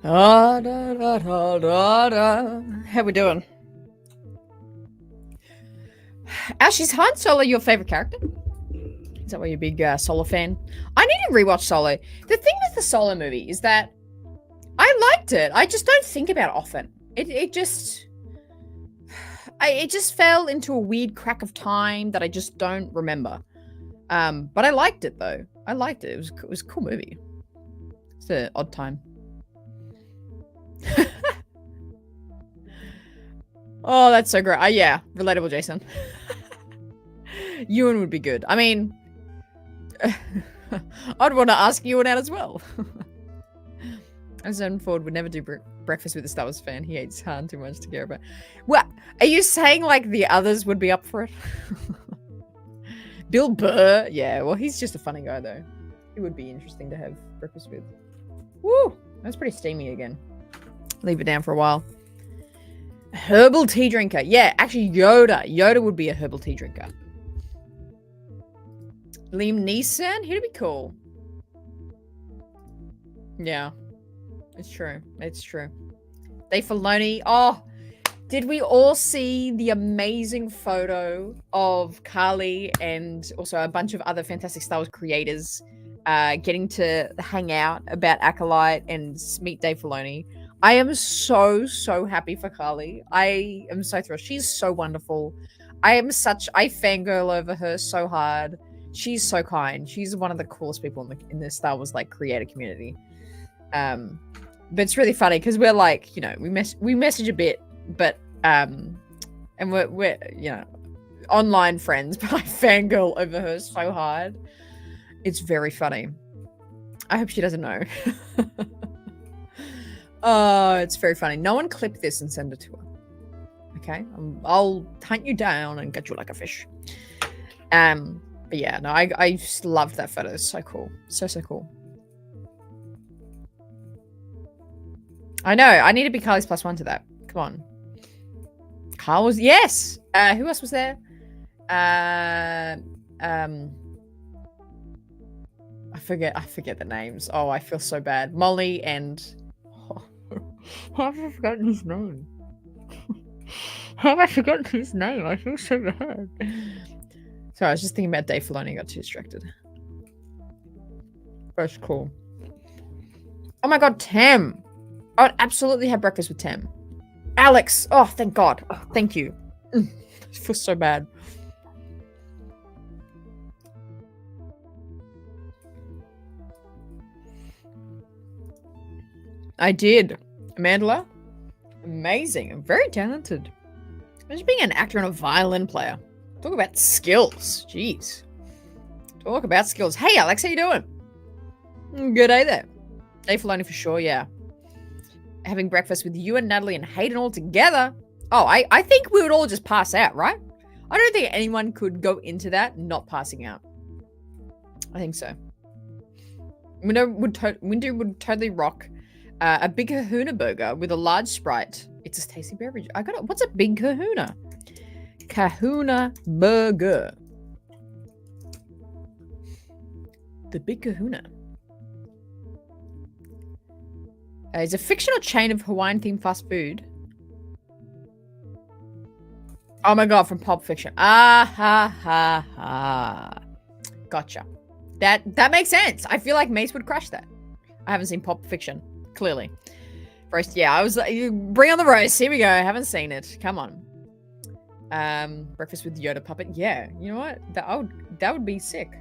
How we doing? Ash, is Han Solo your favorite character? Is that why you're a big Solo fan? I need to rewatch Solo. The thing with the Solo movie is that I liked it. I just don't think about it often. It just fell into a weird crack of time that I just don't remember. But I liked it though. I liked it. It was a cool movie. It's an odd time. Oh, that's so great. Yeah, relatable, Jason. Ewan would be good. I mean, I'd want to ask Ewan out as well. Harrison Ford would never do breakfast with a Star Wars fan. He hates Han too much to care about. What? Are you saying like the others would be up for it? Bill Burr? Yeah, well, he's just a funny guy though. He would be interesting to have breakfast with. Woo! That's pretty steamy again. Leave it down for a while. Herbal tea drinker. Yeah, actually Yoda. Yoda would be a herbal tea drinker. Liam Neeson? He'd be cool. Yeah. It's true. It's true. Dave Filoni. Oh, did we all see the amazing photo of Carly and also a bunch of other fantastic Star Wars creators getting to hang out about Acolyte and meet Dave Filoni? I am so happy for Carly. I am so thrilled. She's so wonderful. I fangirl over her so hard. She's so kind. She's one of the coolest people in the Star Wars like creator community. But it's really funny because we're like, you know, we message a bit, but and we're you know, online friends, but I fangirl over her so hard. It's very funny. I hope she doesn't know. Oh, it's very funny. No one clip this and send it to her. Okay, I'll hunt you down and get you like a fish. But yeah, no, I just loved that photo. It's so cool, so cool. I know. I need to be Carly's +1 to that. Come on. Carl was yes. Who else was there? I forget the names. Oh, I feel so bad. Molly and How have I forgotten his name? How have I forgotten his name? I feel so bad. Sorry, I was just thinking about Dave Filoni. I got too distracted. That's cool. Oh my god, Tam. I would absolutely have breakfast with Tam. Alex. Oh, thank God. Oh, thank you. I feel so bad. I did. Amandla. Amazing. I'm very talented. Imagine being an actor and a violin player. Talk about skills. Jeez. Talk about skills. Hey, Alex, how you doing? Good day there. Dave Filoni for sure, yeah. Having breakfast with you and Natalie and Hayden all together. Oh, I think we would all just pass out, right? I don't think anyone could go into that not passing out. I think so. Window would totally rock a big kahuna burger with a large Sprite. It's a tasty beverage. I got it. What's a big kahuna? Kahuna burger. The big kahuna. It's a fictional chain of Hawaiian-themed fast food. Oh my god, from Pulp Fiction. Ah ha ha ha. Gotcha. That makes sense. I feel like Mace would crush that. I haven't seen Pulp Fiction, clearly. Roast, yeah, I was like, bring on the roast. Here we go. I haven't seen it. Come on. Breakfast with Yoda puppet. Yeah, you know what? That would be sick.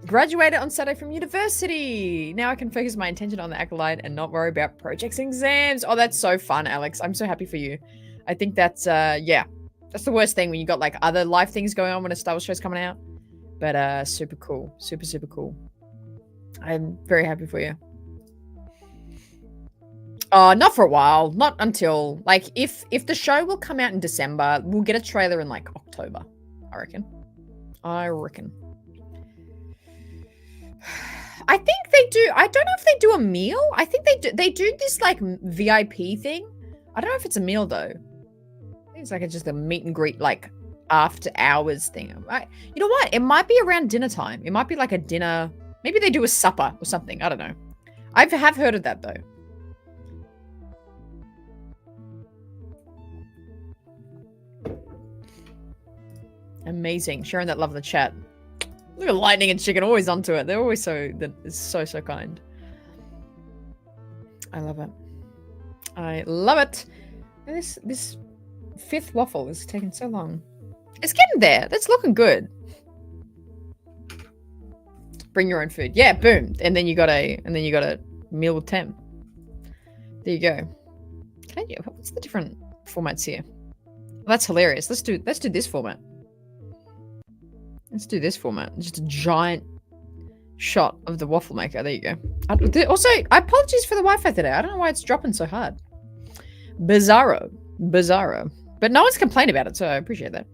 Graduated on Saturday from university. Now I can focus my attention on the acolyte and not worry about projects and exams. Oh, that's so fun, Alex. I'm so happy for you. I think that's, yeah. That's the worst thing when you got, like, other life things going on when a Star Wars show's coming out. But, super cool. Super, super cool. I'm very happy for you. Not for a while. Not until, like, if the show will come out in December, we'll get a trailer in, like, October. I reckon. I think they do. I don't know if they do a meal. I think they do this like VIP thing. I don't know if it's a meal though. I think it's like just a meet and greet like after hours thing. You know what? It might be around dinner time. It might be like a dinner. Maybe they do a supper or something. I don't know. I have heard of that though. Amazing. Sharing that love in the chat. Look at Lightning and Chicken, always onto it. They're always so kind. I love it. I love it. This fifth waffle is taking so long. It's getting there. That's looking good. Bring your own food. Yeah, boom. And then you got a meal with Tem. There you go. What's the different formats here? Well, that's hilarious. Let's do this format. Let's do this format. Just a giant shot of the waffle maker. There you go. Also, apologies for the Wi-Fi today. I don't know why it's dropping so hard. Bizarro. But no one's complained about it, so I appreciate that.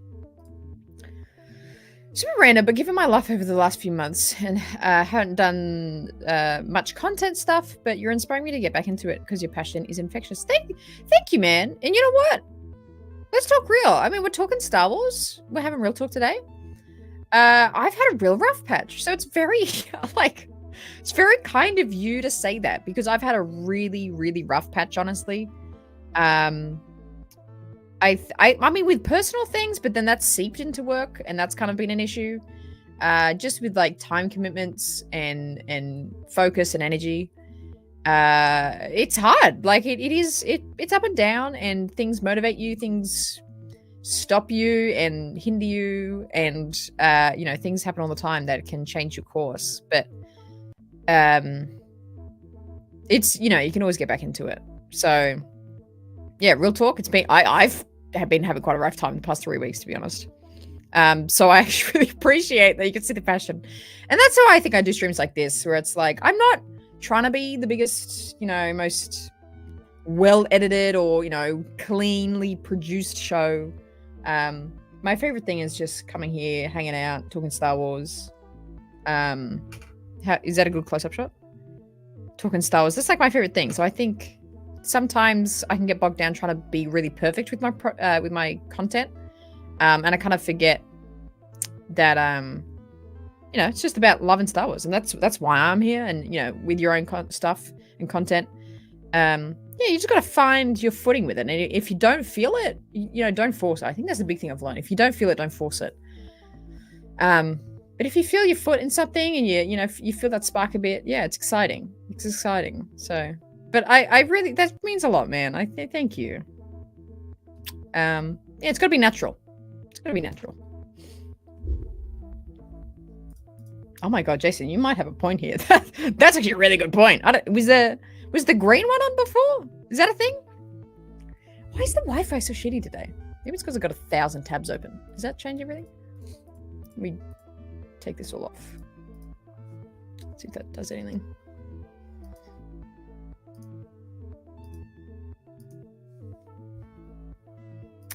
Super random, but given my life over the last few months and haven't done much content stuff, but you're inspiring me to get back into it because your passion is infectious. Thank you, man. And you know what? Let's talk real. I mean, we're talking Star Wars. We're having real talk today. I've had a real rough patch, so it's very it's very kind of you to say that because I've had a really, really rough patch, honestly. I mean, with personal things, but then that's seeped into work, and that's kind of been an issue. Just with like time commitments and focus and energy. It's hard. Like it's up and down, and things motivate you, things stop you and hinder you, and things happen all the time that can change your course. But it's you can always get back into it. So yeah, real talk. It's been I've been having quite a rough time the past 3 weeks, to be honest. So I actually really appreciate that you can see the passion, and that's how I think I do streams like this, where it's like I'm not trying to be the biggest, most well edited or cleanly produced show. My favorite thing is just coming here, hanging out, talking Star Wars. Is that a good close-up shot? Talking Star Wars. That's like my favorite thing. So I think sometimes I can get bogged down trying to be really perfect with my content, and I kind of forget that you know, it's just about loving Star Wars, and that's why I'm here. And you know, with your own stuff and content, yeah, you just got to find your footing with it. And if you don't feel it, you know, don't force it. I think that's the big thing I've learned. If you don't feel it, don't force it. But if you feel your foot in something and you know, you feel that spark a bit, yeah, it's exciting. It's exciting. So, but I really, that means a lot, man. Thank you. Yeah, it's got to be natural. It's got to be natural. Oh my God, Jason, you might have a point here. That's actually a really good point. Was the green one on before? Is that a thing? Why is the Wi-Fi so shitty today? Maybe it's because I've got 1,000 tabs open. Does that change everything? Let me take this all off. Let's see if that does anything.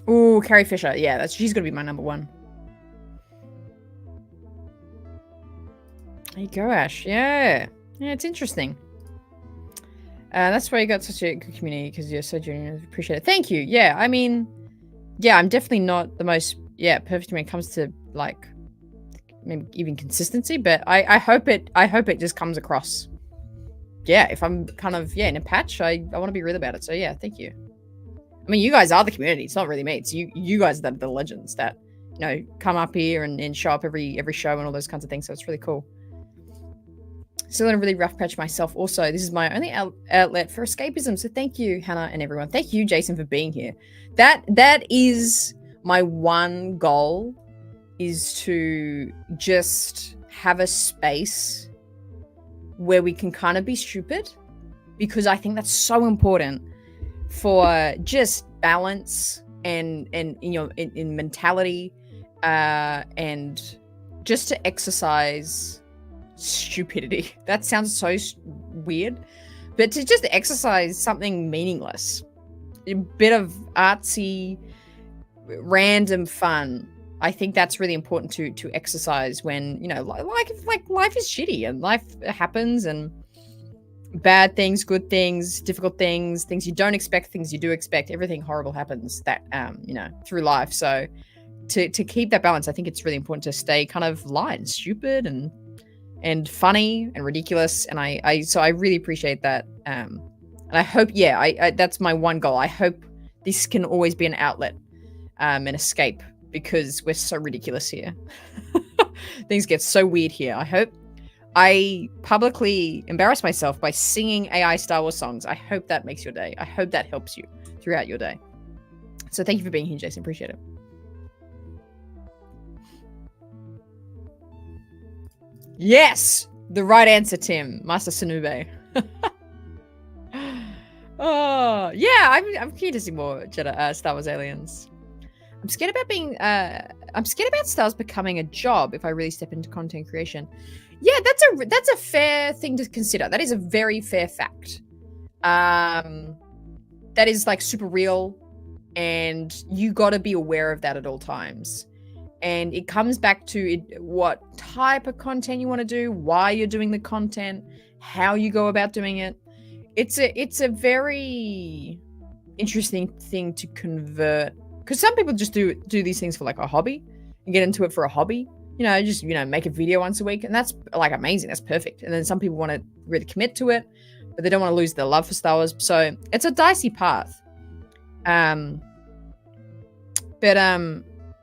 Ooh, Carrie Fisher. Yeah, she's gonna be my number one. There you go, Ash. Yeah. Yeah, it's interesting. That's why you got such a good community, because you're so genuine. Appreciate it. Thank you. Yeah, I mean, yeah, I'm definitely not the most, perfect when it comes to, like, maybe even consistency, but I hope it just comes across. Yeah, if I'm kind of, in a patch, I want to be real about it. So, yeah, thank you. I mean, you guys are the community. It's not really me. It's you guys that are the legends that, you know, come up here and show up every show and all those kinds of things. So it's really cool. Still in a really rough patch myself. Also, this is my only outlet for escapism. So thank you, Hannah and everyone. Thank you, Jason, for being here. That is my one goal, is to just have a space where we can kind of be stupid, because I think that's so important for just balance and you know, in mentality, and just to exercise stupidity. That sounds so weird, but to just exercise something meaningless, a bit of artsy, random fun. I think that's really important to exercise when, you know, like life is shitty and life happens, and bad things, good things, difficult things, things you don't expect, things you do expect. Everything horrible happens that you know, through life. So to keep that balance, I think it's really important to stay kind of light and stupid and funny and ridiculous. And I really appreciate that. And I hope, I that's my one goal. I hope this can always be an outlet, an escape, because we're so ridiculous here. Things get so weird here. I hope I publicly embarrass myself by singing AI Star Wars songs. I hope that makes your day. I hope that helps you throughout your day. So thank you for being here, Jason. Appreciate it. Yes! The right answer, Tim. Master Sanube. Oh, yeah, I'm keen to see more Star Wars Aliens. I'm scared about Star Wars becoming a job if I really step into content creation. Yeah, that's a fair thing to consider. That is a very fair fact. That is like super real, and you got to be aware of that at all times. And it comes back to what type of content you want to do, why you're doing the content, how you go about doing it. It's a very interesting thing to convert, because some people just do these things for like a hobby and get into it for a hobby. You know, just, you know, make a video once a week, and that's like amazing. That's perfect. And then some people want to really commit to it, but they don't want to lose their love for Star Wars. So it's a dicey path.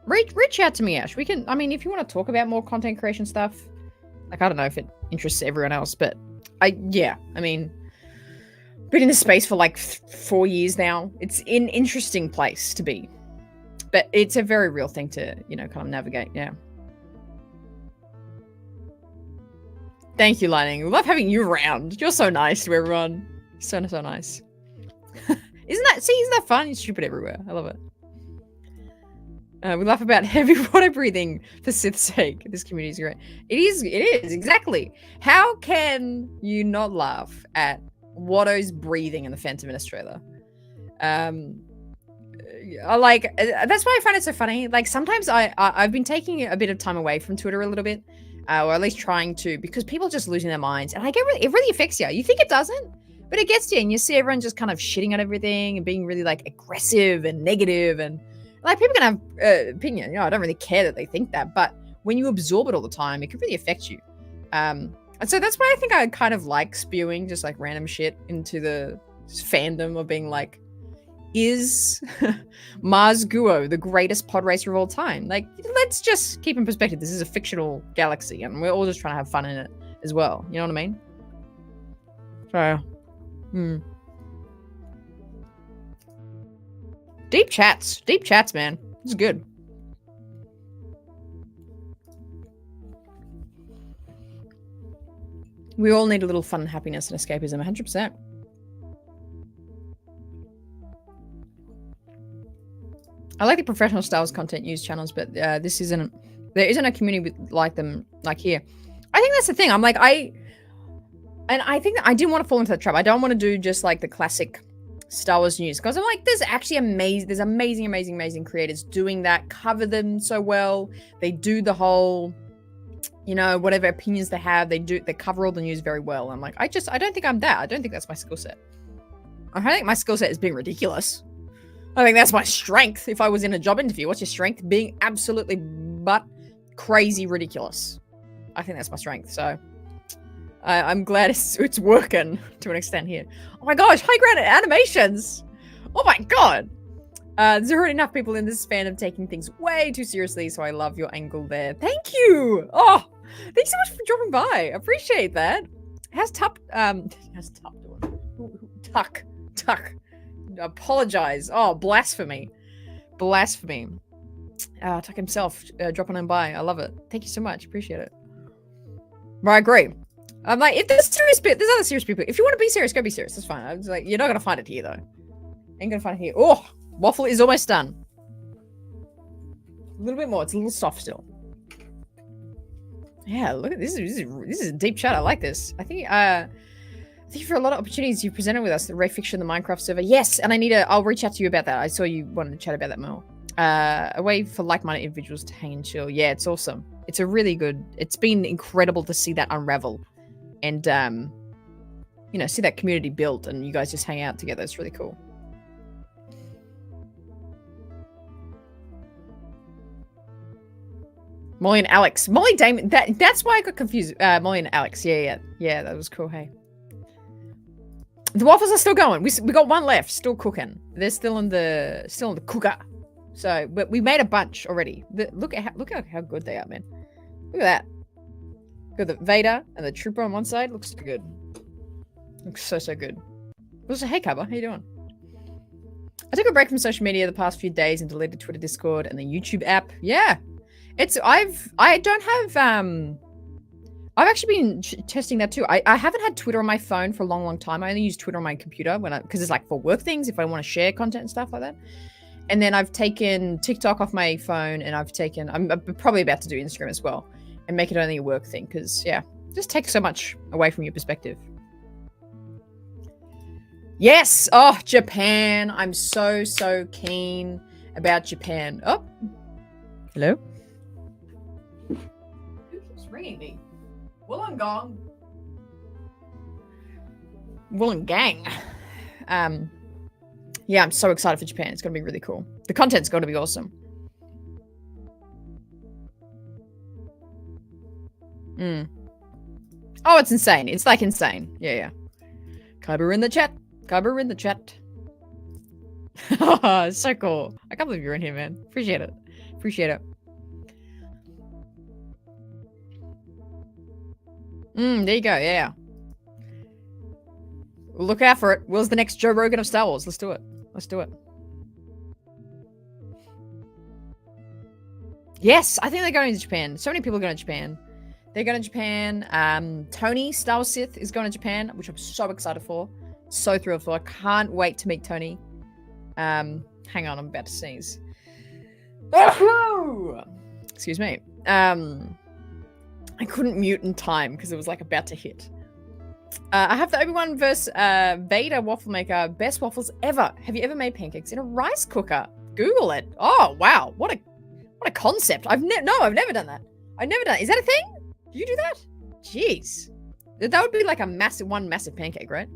Reach out to me, Ash. We can, I mean, if you want to talk about more content creation stuff, like, I don't know if it interests everyone else, but I mean, been in this space for like 4 years now. It's an interesting place to be, but it's a very real thing to, you know, kind of navigate. Yeah. Thank you, Lightning. We love having you around. You're so nice to everyone. So nice. Isn't that fun? You're stupid everywhere. I love it. We laugh about heavy water breathing for Sith's sake. This community is great. It is, exactly. How can you not laugh at Watto's breathing in the Phantom Menace trailer? Like, that's why I find it so funny. Like, sometimes I've been taking a bit of time away from Twitter a little bit, or at least trying to, because people are just losing their minds, and it really affects you. You think it doesn't, but it gets to you, and you see everyone just kind of shitting on everything and being really like aggressive and negative, and like, people can have opinion. You know, I don't really care that they think that, but when you absorb it all the time, it can really affect you. And so that's why I think I kind of like spewing just like random shit into the fandom of being like, is Mars Guo the greatest pod racer of all time? Like, let's just keep in perspective. This is a fictional galaxy, and we're all just trying to have fun in it as well. You know what I mean? So, deep chats, man. This is good. We all need a little fun and happiness and escapism, 100%. I like the professional styles content news channels, but there isn't a community like them like here. I think that's the thing. I'm like, I think that I didn't want to fall into that trap. I don't want to do just like the classic Star Wars news, because I'm like, there's actually amazing creators doing that, cover them so well. They do the whole, you know, whatever opinions they have, they cover all the news very well. I'm like, I don't think I'm that. I don't think that's my skill set. I think my skill set is being ridiculous. I think that's my strength. If I was in a job interview, what's your strength? Being absolutely but crazy ridiculous. I think that's my strength. So I'm glad it's working to an extent here. Oh my gosh, high ground animations. Oh my god. There's already enough people in this fandom taking things way too seriously, so I love your angle there. Thank you. Oh, thanks so much for dropping by. Appreciate that. How's Tuck doing? Tuck. Apologize. Oh, blasphemy. Tuck himself dropping on by. I love it. Thank you so much. Appreciate it. But I agree. I'm like, if there's other serious people. If you want to be serious, go be serious. That's fine. I was like, you're not gonna find it here though. Ain't gonna find it here. Oh, Waffle is almost done. A little bit more. It's a little soft still. Yeah, look at this. This is a deep chat. I like this. I think for a lot of opportunities you've presented with us, the Ray Fiction, the Minecraft server. Yes, and I'll reach out to you about that. I saw you wanted to chat about that more. A way for like-minded individuals to hang and chill. Yeah, it's awesome. It's it's been incredible to see that unravel and, you know, see that community built and you guys just hang out together. It's really cool. Molly and Alex. Molly Damon. That's why I got confused. Molly and Alex. Yeah, that was cool. Hey. The waffles are still going. We got one left, still cooking. They're still in the cooker. So, but we made a bunch already. Look at how good they are, man. Look at that. Got the Vader and the Trooper on one side. Looks so good. Looks so good. Also, hey Cubba, how you doing? I took a break from social media the past few days and deleted Twitter, Discord, and the YouTube app. Yeah, I've actually been testing that too. I haven't had Twitter on my phone for a long time. I only use Twitter on my computer because it's like for work things, if I want to share content and stuff like that. And then I've taken TikTok off my phone, and I'm probably about to do Instagram as well and make it only a work thing because, yeah, it just takes so much away from your perspective. Yes! Oh, Japan. I'm so keen about Japan. Oh. Hello? Who keeps ringing me? Wollongong. Wollongong. Yeah, I'm so excited for Japan. It's going to be really cool. The content's going to be awesome. Oh, it's insane. It's like insane. Yeah. Kyber in the chat. Oh, it's so cool. I can't believe you're in here, man. Appreciate it. There you go. Yeah. Look out for it. Will's the next Joe Rogan of Star Wars. Let's do it. Yes, I think they're going to Japan. So many people are going to Japan. They're going to Japan. Tony, Star Wars Sith, is going to Japan, which I'm so excited for. So thrilled for. I can't wait to meet Tony. Hang on, I'm about to sneeze. Excuse me. I couldn't mute in time because it was like about to hit. I have the Obi-Wan vs. Vader waffle maker. Best waffles ever. Have you ever made pancakes in a rice cooker? Google it. Oh, wow. What a concept. I've never done that. Is that a thing? Do you do that? Jeez. That would be like a massive pancake, right?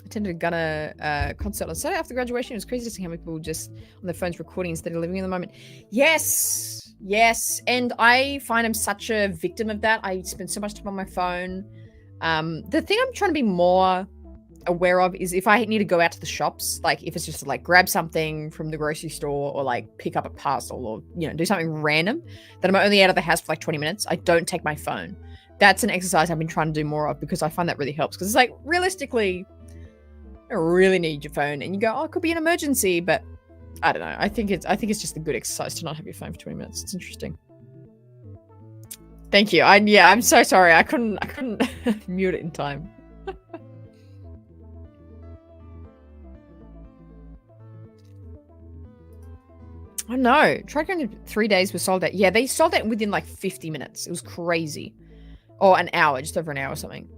I attended a Gunner concert on Saturday after graduation. It was crazy to see how many people just on their phones recording instead of living in the moment. Yes. Yes, and I find I'm such a victim of that. I spend so much time on my phone. The thing I'm trying to be more aware of is if I need to go out to the shops, like if it's just to like grab something from the grocery store or like pick up a parcel or, you know, do something random, that I'm only out of the house for like 20 minutes, I don't take my phone. That's an exercise I've been trying to do more of because I find that really helps. Because it's like, realistically, you really need your phone and you go, oh, it could be an emergency, but I don't know. I think it's just a good exercise to not have your phone for 20 minutes. It's interesting. Thank you. I'm so sorry. I couldn't mute it in time. Oh no. Tried going to 3 days, was sold out. Yeah, they sold out within like 50 minutes. It was crazy. Or an hour, just over an hour or something.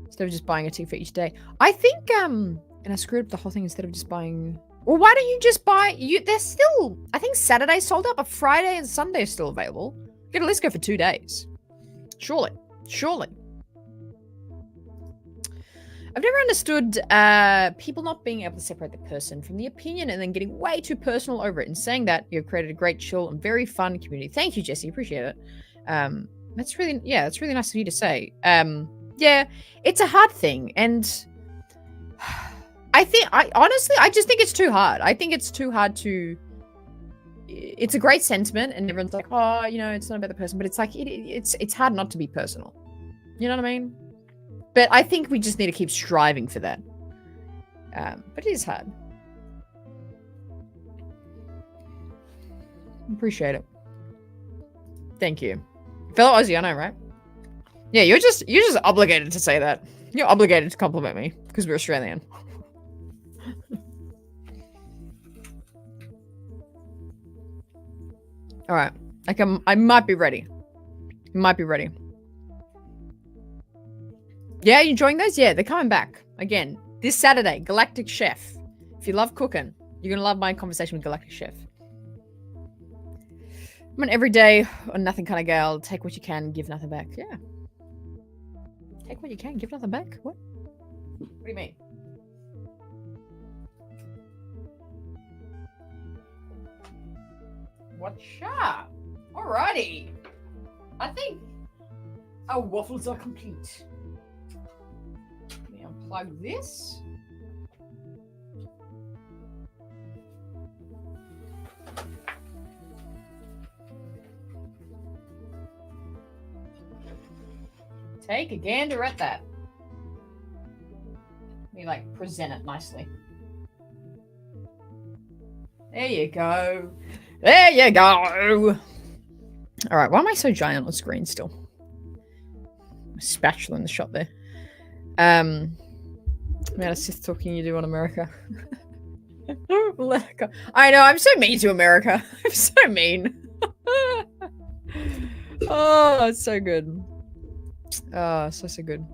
Instead of just buying a ticket for each day. I think and I screwed up the whole thing instead of just buying. Well, why don't you just buy they're still, I think Saturday sold out, but Friday and Sunday are still available. You could at least go for 2 days. Surely. I've never understood people not being able to separate the person from the opinion and then getting way too personal over it. And saying that, you've created a great, chill, and very fun community. Thank you, Jesse. Appreciate it. That's really nice of you to say. Yeah, it's a hard thing. And honestly, I just think it's too hard. I think it's too hard to... It's a great sentiment and everyone's like, oh, you know, it's not about the person. But it's like, it's hard not to be personal. You know what I mean? But I think we just need to keep striving for that. But it is hard. Appreciate it. Thank you. Fellow Aussie, I know, right? Yeah, you're just obligated to say that. You're obligated to compliment me because we're Australian. All right. I might be ready. Yeah, you enjoying those? Yeah, they're coming back. Again, this Saturday, Galactic Chef. If you love cooking, you're going to love my conversation with Galactic Chef. I'm an everyday or nothing kind of gal. Take what you can, give nothing back. Yeah. Take what you can, give nothing back? What? What do you mean? What's up? Alrighty. I think our waffles are complete. Let me unplug this. Take a gander at that. Let me like present it nicely. There you go. There you go. All right, why am I so giant on screen still? A spatula in the shot there. Man, it's just talking you do on America. I know, I'm so mean to America. I'm so mean. Oh, it's so good. Oh, so good.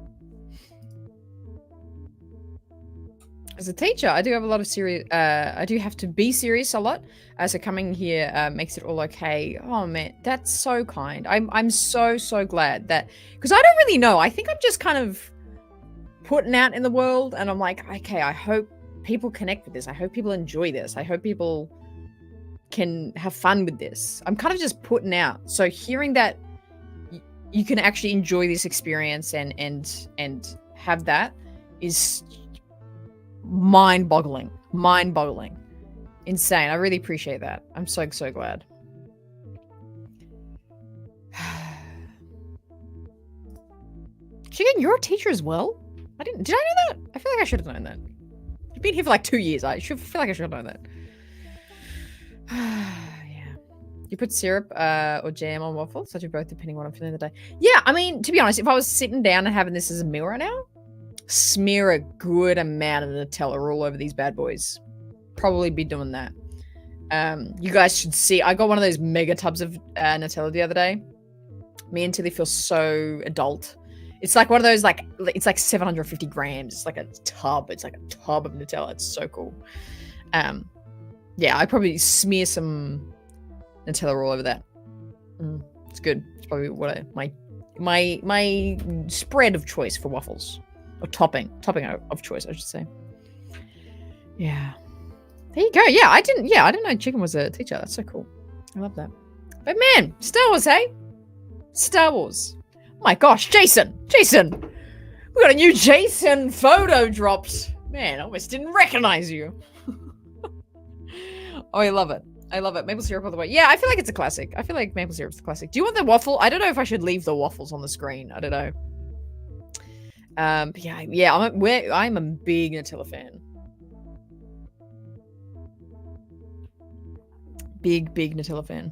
As a teacher, I do have a lot of serious. I do have to be serious a lot. So coming here makes it all okay. Oh man, that's so kind. I'm so glad that, because I don't really know. I think I'm just kind of putting out in the world, and I'm like, okay, I hope people connect with this. I hope people enjoy this. I hope people can have fun with this. I'm kind of just putting out. So hearing that you can actually enjoy this experience and have that is mind-boggling, insane. I really appreciate that. I'm so glad. Chicken, you're a teacher as well? Did I know that? I feel like I should have known that. You've been here for like 2 years. I feel like I should have known that. Yeah. You put syrup or jam on waffles, such as both depending on what I'm feeling the day. Yeah, I mean, to be honest, if I was sitting down and having this as a meal right now, smear a good amount of Nutella all over these bad boys. Probably be doing that. You guys should see. I got one of those mega tubs of Nutella the other day. Me and Tilly feel so adult. It's like one of those, like, it's like 750 grams. It's like a tub. It's like a tub of Nutella. It's so cool. Yeah, I'd probably smear some Nutella all over that. It's good. It's probably what my spread of choice for waffles. Or topping of choice, I should say. Yeah. There you go. Yeah, I didn't know chicken was a teacher. That's so cool. I love that. But man, Star Wars, hey? Star Wars. Oh my gosh, Jason! Jason! We got a new Jason photo dropped. Man, I almost didn't recognize you. Oh, I love it. I love it. Maple syrup all the way. Yeah, I feel like it's a classic. I feel like maple syrup's a classic. Do you want the waffle? I don't know if I should leave the waffles on the screen. I don't know. But yeah, I'm a big Nutella fan. Big Nutella fan.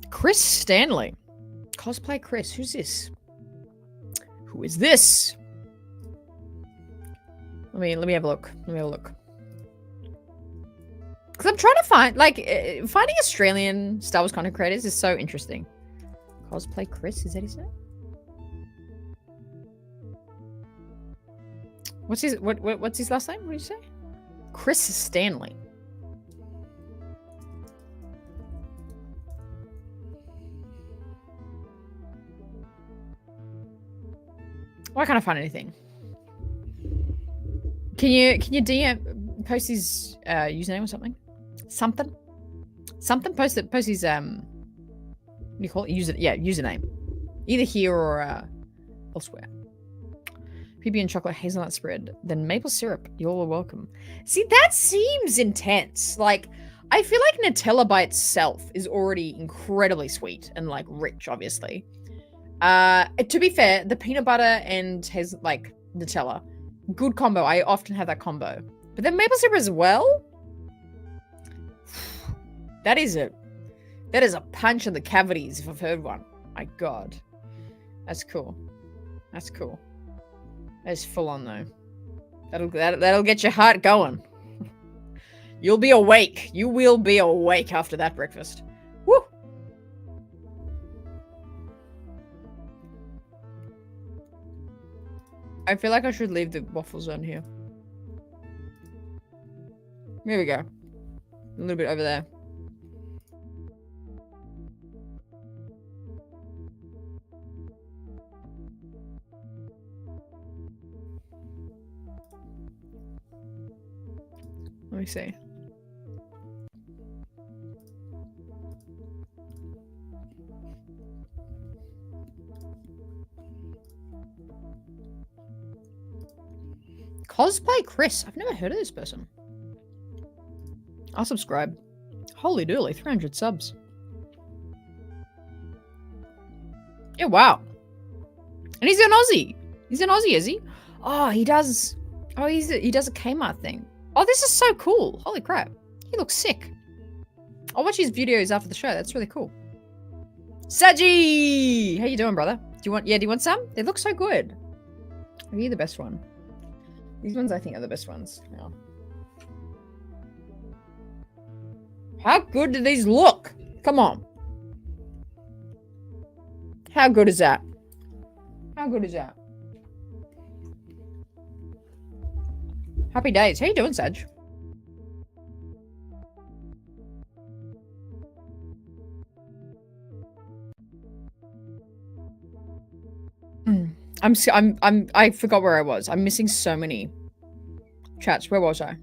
Chris Stanley. Cosplay Chris. Who's this? Who is this? Let me have a look. Let me have a look. Because I'm trying to find, like, finding Australian Star Wars content creators is so interesting. Cosplay Chris, is that his name? What's his last name? What did you say? Chris Stanley. Why can't I find anything? Can you DM post his username or something? Something? Post his what do you call it? Username. Either here or elsewhere. PB and chocolate hazelnut spread, then maple syrup. You're welcome. See, that seems intense. Like, I feel like Nutella by itself is already incredibly sweet and like rich, obviously. To be fair, the peanut butter and Nutella, good combo. I often have that combo. But then maple syrup as well. That is a punch in the cavities if I've heard one. My God, that's cool. That's cool. That's full on though. That'll get your heart going. You'll be awake. You will be awake after that breakfast. Woo! I feel like I should leave the waffles on here. Here we go. A little bit over there. Let me see. Cosplay Chris. I've never heard of this person. I'll subscribe. Holy dooly, 300 subs. Yeah, wow. And he's an Aussie. He's an Aussie, is he? Oh, he does. Oh, he does a Kmart thing. Oh, this is so cool. Holy crap. He looks sick. I'll watch his videos after the show. That's really cool. Saji! How you doing, brother? Do you want some? They look so good. Are you the best one? These ones I think are the best ones. Yeah. How good do these look? Come on. How good is that? How good is that? Happy days. How you doing, Saj? I forgot where I was. I'm missing so many chats. Where was I?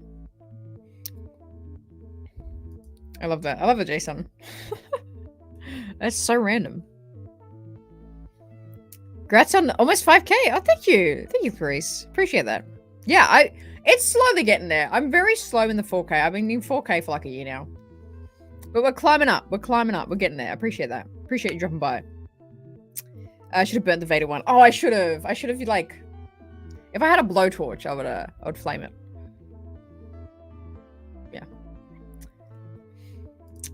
I love that. I love it, Jason. That's so random. Congrats on almost 5K. Oh, thank you. Thank you, Chris. Appreciate that. Yeah, it's slowly getting there. I'm very slow in the 4K. I've been in 4K for like a year now. But we're climbing up. We're climbing up. We're getting there. I appreciate that. Appreciate you dropping by. I should have burnt the Vader one. Oh, I should have. I should have, like... If I had a blowtorch, I would flame it. Yeah.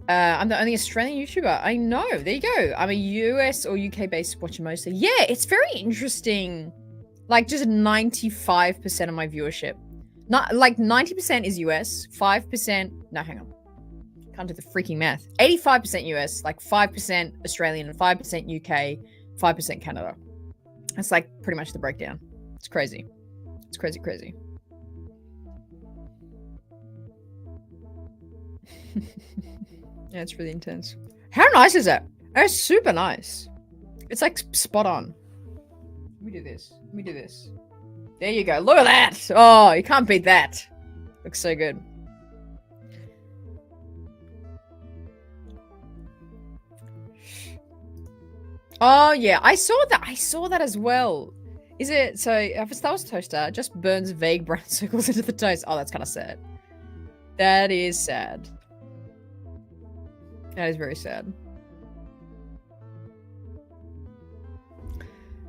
I'm the only Australian YouTuber. I know. There you go. I'm a US or UK-based watcher mostly. Yeah, it's very interesting. Like, just 95% of my viewership. Not like 90% is US, 5%... No, hang on. Can't do the freaking math. 85% US, like 5% Australian, and 5% UK, 5% Canada. That's like pretty much the breakdown. It's crazy. It's crazy, crazy. Yeah, it's really intense. How nice is that? That's super nice. It's like spot on. Let me do this. Let me do this. There you go. Look at that. Oh, you can't beat that. Looks so good. Oh yeah, I saw that. I saw that as well. Is it so? If it's that was toaster, it just burns vague brown circles into the toast. Oh, that's kind of sad. That is sad. That is very sad.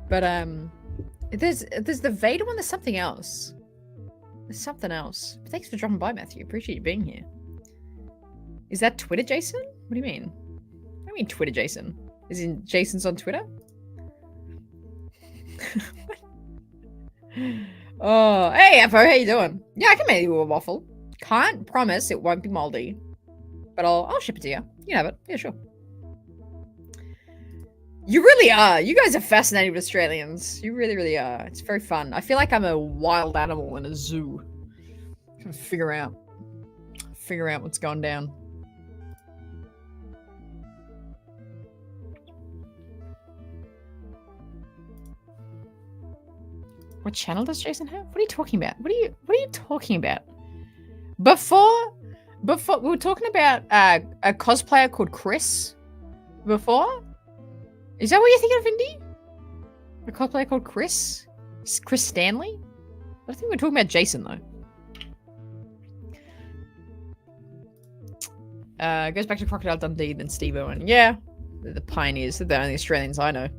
But there's the Vader one. There's something else. There's something else. But thanks for dropping by, Matthew. Appreciate you being here. Is that Twitter, Jason? What do you mean? What do you mean Twitter, Jason? Is in Jason's on Twitter? Oh, hey, Afo, how you doing? Yeah, I can make you a waffle. Can't promise it won't be moldy, but I'll ship it to you. You can have it. Yeah, sure. You really are. You guys are fascinated with Australians. You really, really are. It's very fun. I feel like I'm a wild animal in a zoo. Trying to figure out what's going down. What channel does Jason have? What are you talking about? What are you talking about? Before we were talking about a cosplayer called Chris. Before? Is that what you're thinking of, Indy? A cosplayer called Chris? Chris Stanley? I think we're talking about Jason, though. Goes back to Crocodile Dundee, then Steve Owen. Yeah, the pioneers. They're the only Australians I know.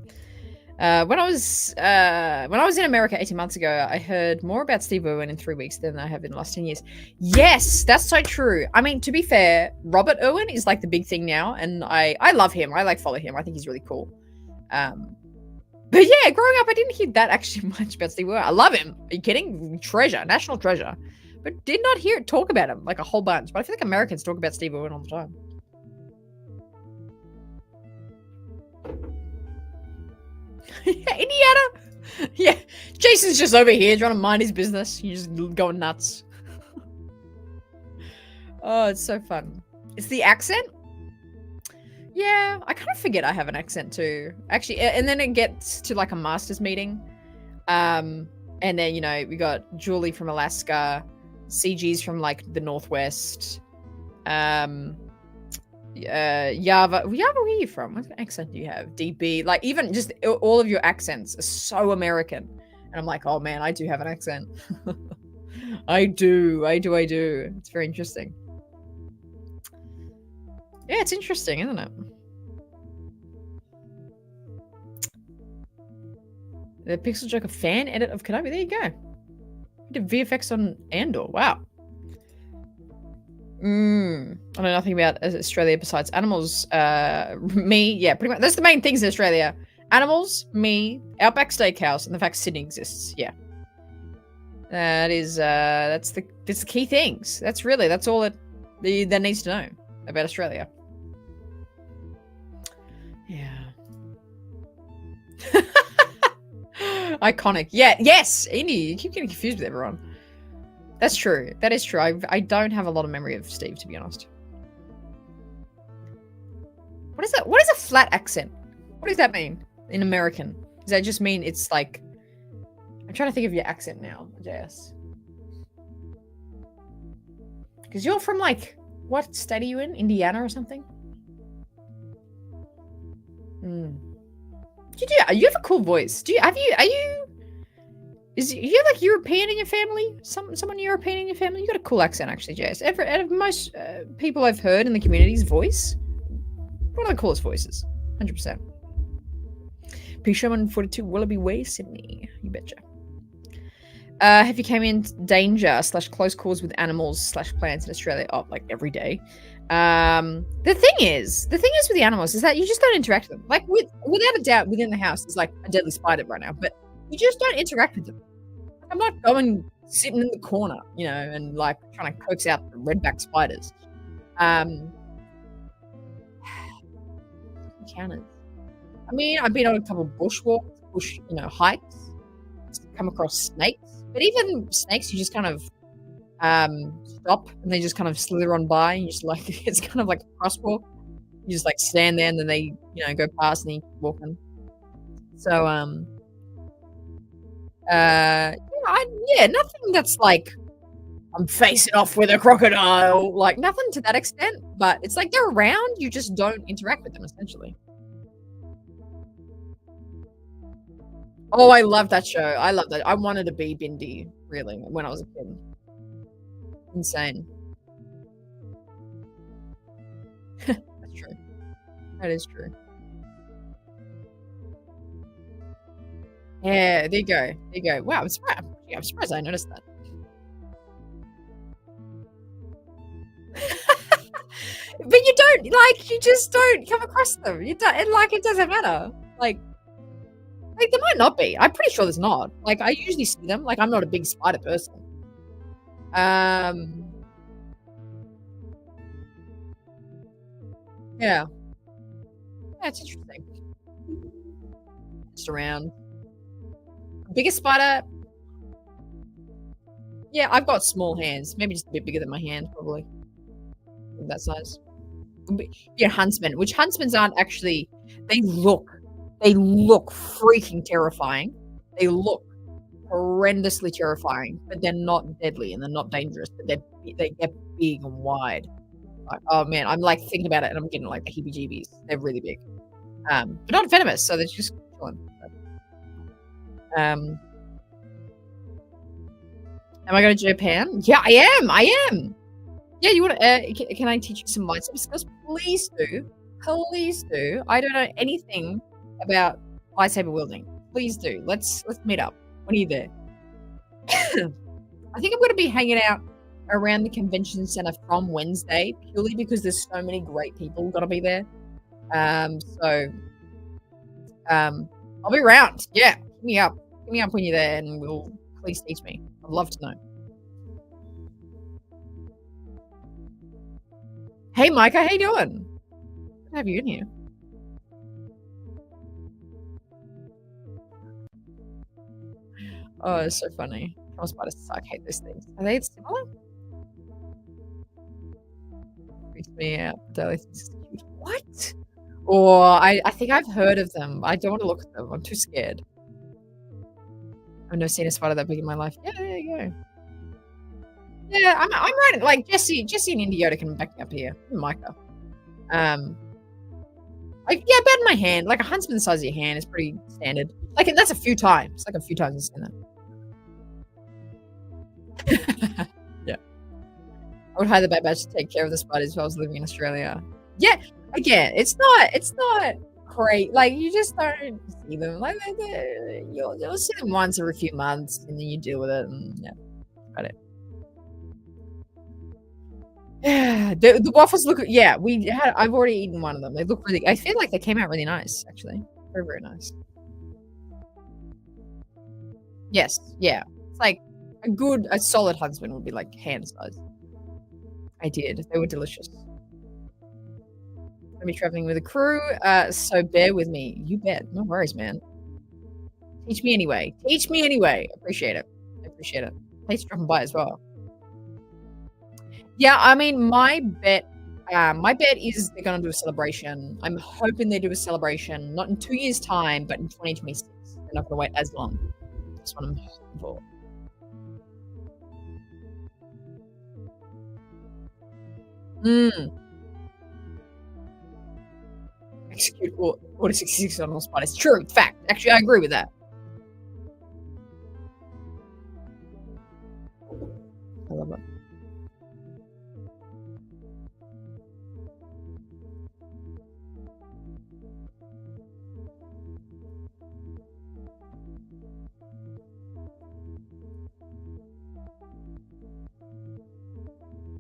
When I was in America 18 months ago, I heard more about Steve Irwin in 3 weeks than I have in the last 10 years. Yes, that's so true. I mean, to be fair, Robert Irwin is like the big thing now, and I love him. I like follow him. I think he's really cool. But yeah, growing up, I didn't hear that actually much about Steve Irwin. I love him. Are you kidding? Treasure, national treasure. But did not hear it talk about him like a whole bunch. But I feel like Americans talk about Steve Irwin all the time. Yeah, Indiana. Yeah, Jason's just over here trying to mind his business. He's just going nuts. Oh, it's so fun. It's the accent. Yeah, I kind of forget I have an accent too. Actually, and then it gets to like a master's meeting. And then, you know, we got Julie from Alaska, CG's from like the Northwest. Yava, where are you from? What accent do you have? DB, like even just all of your accents are so American, and I'm like, oh man, I do have an accent. I do. It's very interesting. Yeah, it's interesting, isn't it? The Pixel Joker fan edit of Kenobi. There you go. We did VFX on Andor. Wow. I know nothing about Australia besides animals. Me, yeah, pretty much. That's the main things in Australia. Animals, me, Outback Steakhouse, and the fact Sydney exists. Yeah, that's the key things. That's all that needs to know about Australia. Yeah. Iconic. Yeah. Yes, Indy. You keep getting confused with everyone. That's true. That is true. I don't have a lot of memory of Steve, to be honest. What is that? What is a flat accent? What does that mean in American? Does that just mean it's like... I'm trying to think of your accent now, JS. Because you're from like... What state are you in? Indiana or something? You have a cool voice. Are you like European in your family? Someone European in your family? You got a cool accent, actually, Jess. Out of most people I've heard in the community's voice, one of the coolest voices, 100%. P. Sherman 42 Willoughby Way, Sydney. You betcha. Have you came in danger / close calls with animals / plants in Australia? Oh, like every day. The thing is with the animals is that you just don't interact with them. Like without a doubt, within the house is like a deadly spider right now, but you just don't interact with them. I'm not going sitting in the corner, you know, and like trying to coax out the redback spiders. Encounters. I mean, I've been on a couple of bushwalks, hikes, come across snakes. But even snakes, you just kind of stop and they just kind of slither on by. And you just like it's kind of like a crosswalk. You just like stand there and then they, go past and you keep walking. So nothing that's like I'm facing off with a crocodile, like nothing to that extent, but it's like they're around, you just don't interact with them essentially. Oh, I love that show. I love that. I wanted to be Bindi, really, when I was a kid. Insane. That's true. That is true. Yeah, there you go. There you go. Wow, I'm surprised I noticed that. But you don't like you just don't come across them. You don't and like it doesn't matter. Like there might not be. I'm pretty sure there's not. Like I usually see them. Like I'm not a big spider person. Um yeah. That's interesting. Just around. Biggest spider, yeah, I've got small hands. Maybe just a bit bigger than my hand, probably. That size. Yeah, huntsmen, which huntsmen aren't actually they look freaking terrifying. They look horrendously terrifying, but they're not deadly and they're not dangerous, but they get big and wide. Like, oh man, I'm like thinking about it and I'm getting like the heebie-jeebies. They're really big. But not venomous, so they're just chilling. Am I going to Japan? Yeah, I am. Yeah, you want to? Can I teach you some lightsaber skills? Please do. Please do. I don't know anything about lightsaber wielding. Please do. Let's meet up. When are you there? I think I'm going to be hanging out around the convention center from Wednesday, purely because there's so many great people going to be there. So I'll be around. Yeah, hit me up. Hit me up when you're there, and please teach me. I'd love to know. Hey, Micah, how you doing? Good to have you in here. Oh, it's so funny. Camel spiders suck. I hate those things. Are they similar? Freaks me out. Daily things is cute. What? Or I think I've heard of them. I don't want to look at them. I'm too scared. I've never seen a spider that big in my life. Yeah, there you go. Yeah, I'm right. Like Jesse and Indiota can back me up here. Micah. Like yeah, about in my hand. Like a huntsman the size of your hand is pretty standard. Like that's a few times. Like a few times I've seen that. Yeah. I would hire the bad batch to take care of the spiders if I was living in Australia. Yeah, again, it's not great. Like you just don't see them. Like you'll see them once every few months, and then you deal with it. And yeah, got it. Yeah, the waffles look. Yeah, I've already eaten one of them. They look really. I feel like they came out really nice, actually. Very very nice. Yes, yeah. It's like a solid huntsman would be like hand size. I did. They were delicious. I'll be traveling with a crew, so bear with me. You bet. No worries, man. Teach me anyway. Teach me anyway. Appreciate it. I appreciate it. Thanks for dropping by as well. Yeah, I mean, my bet is they're gonna do a celebration. I'm hoping they do a celebration, not in 2 years' time, but in 2026. They're not gonna wait as long. That's what I'm hoping for. Execute Order 66 on all spiders. True, fact. Actually, I agree with that. I love it.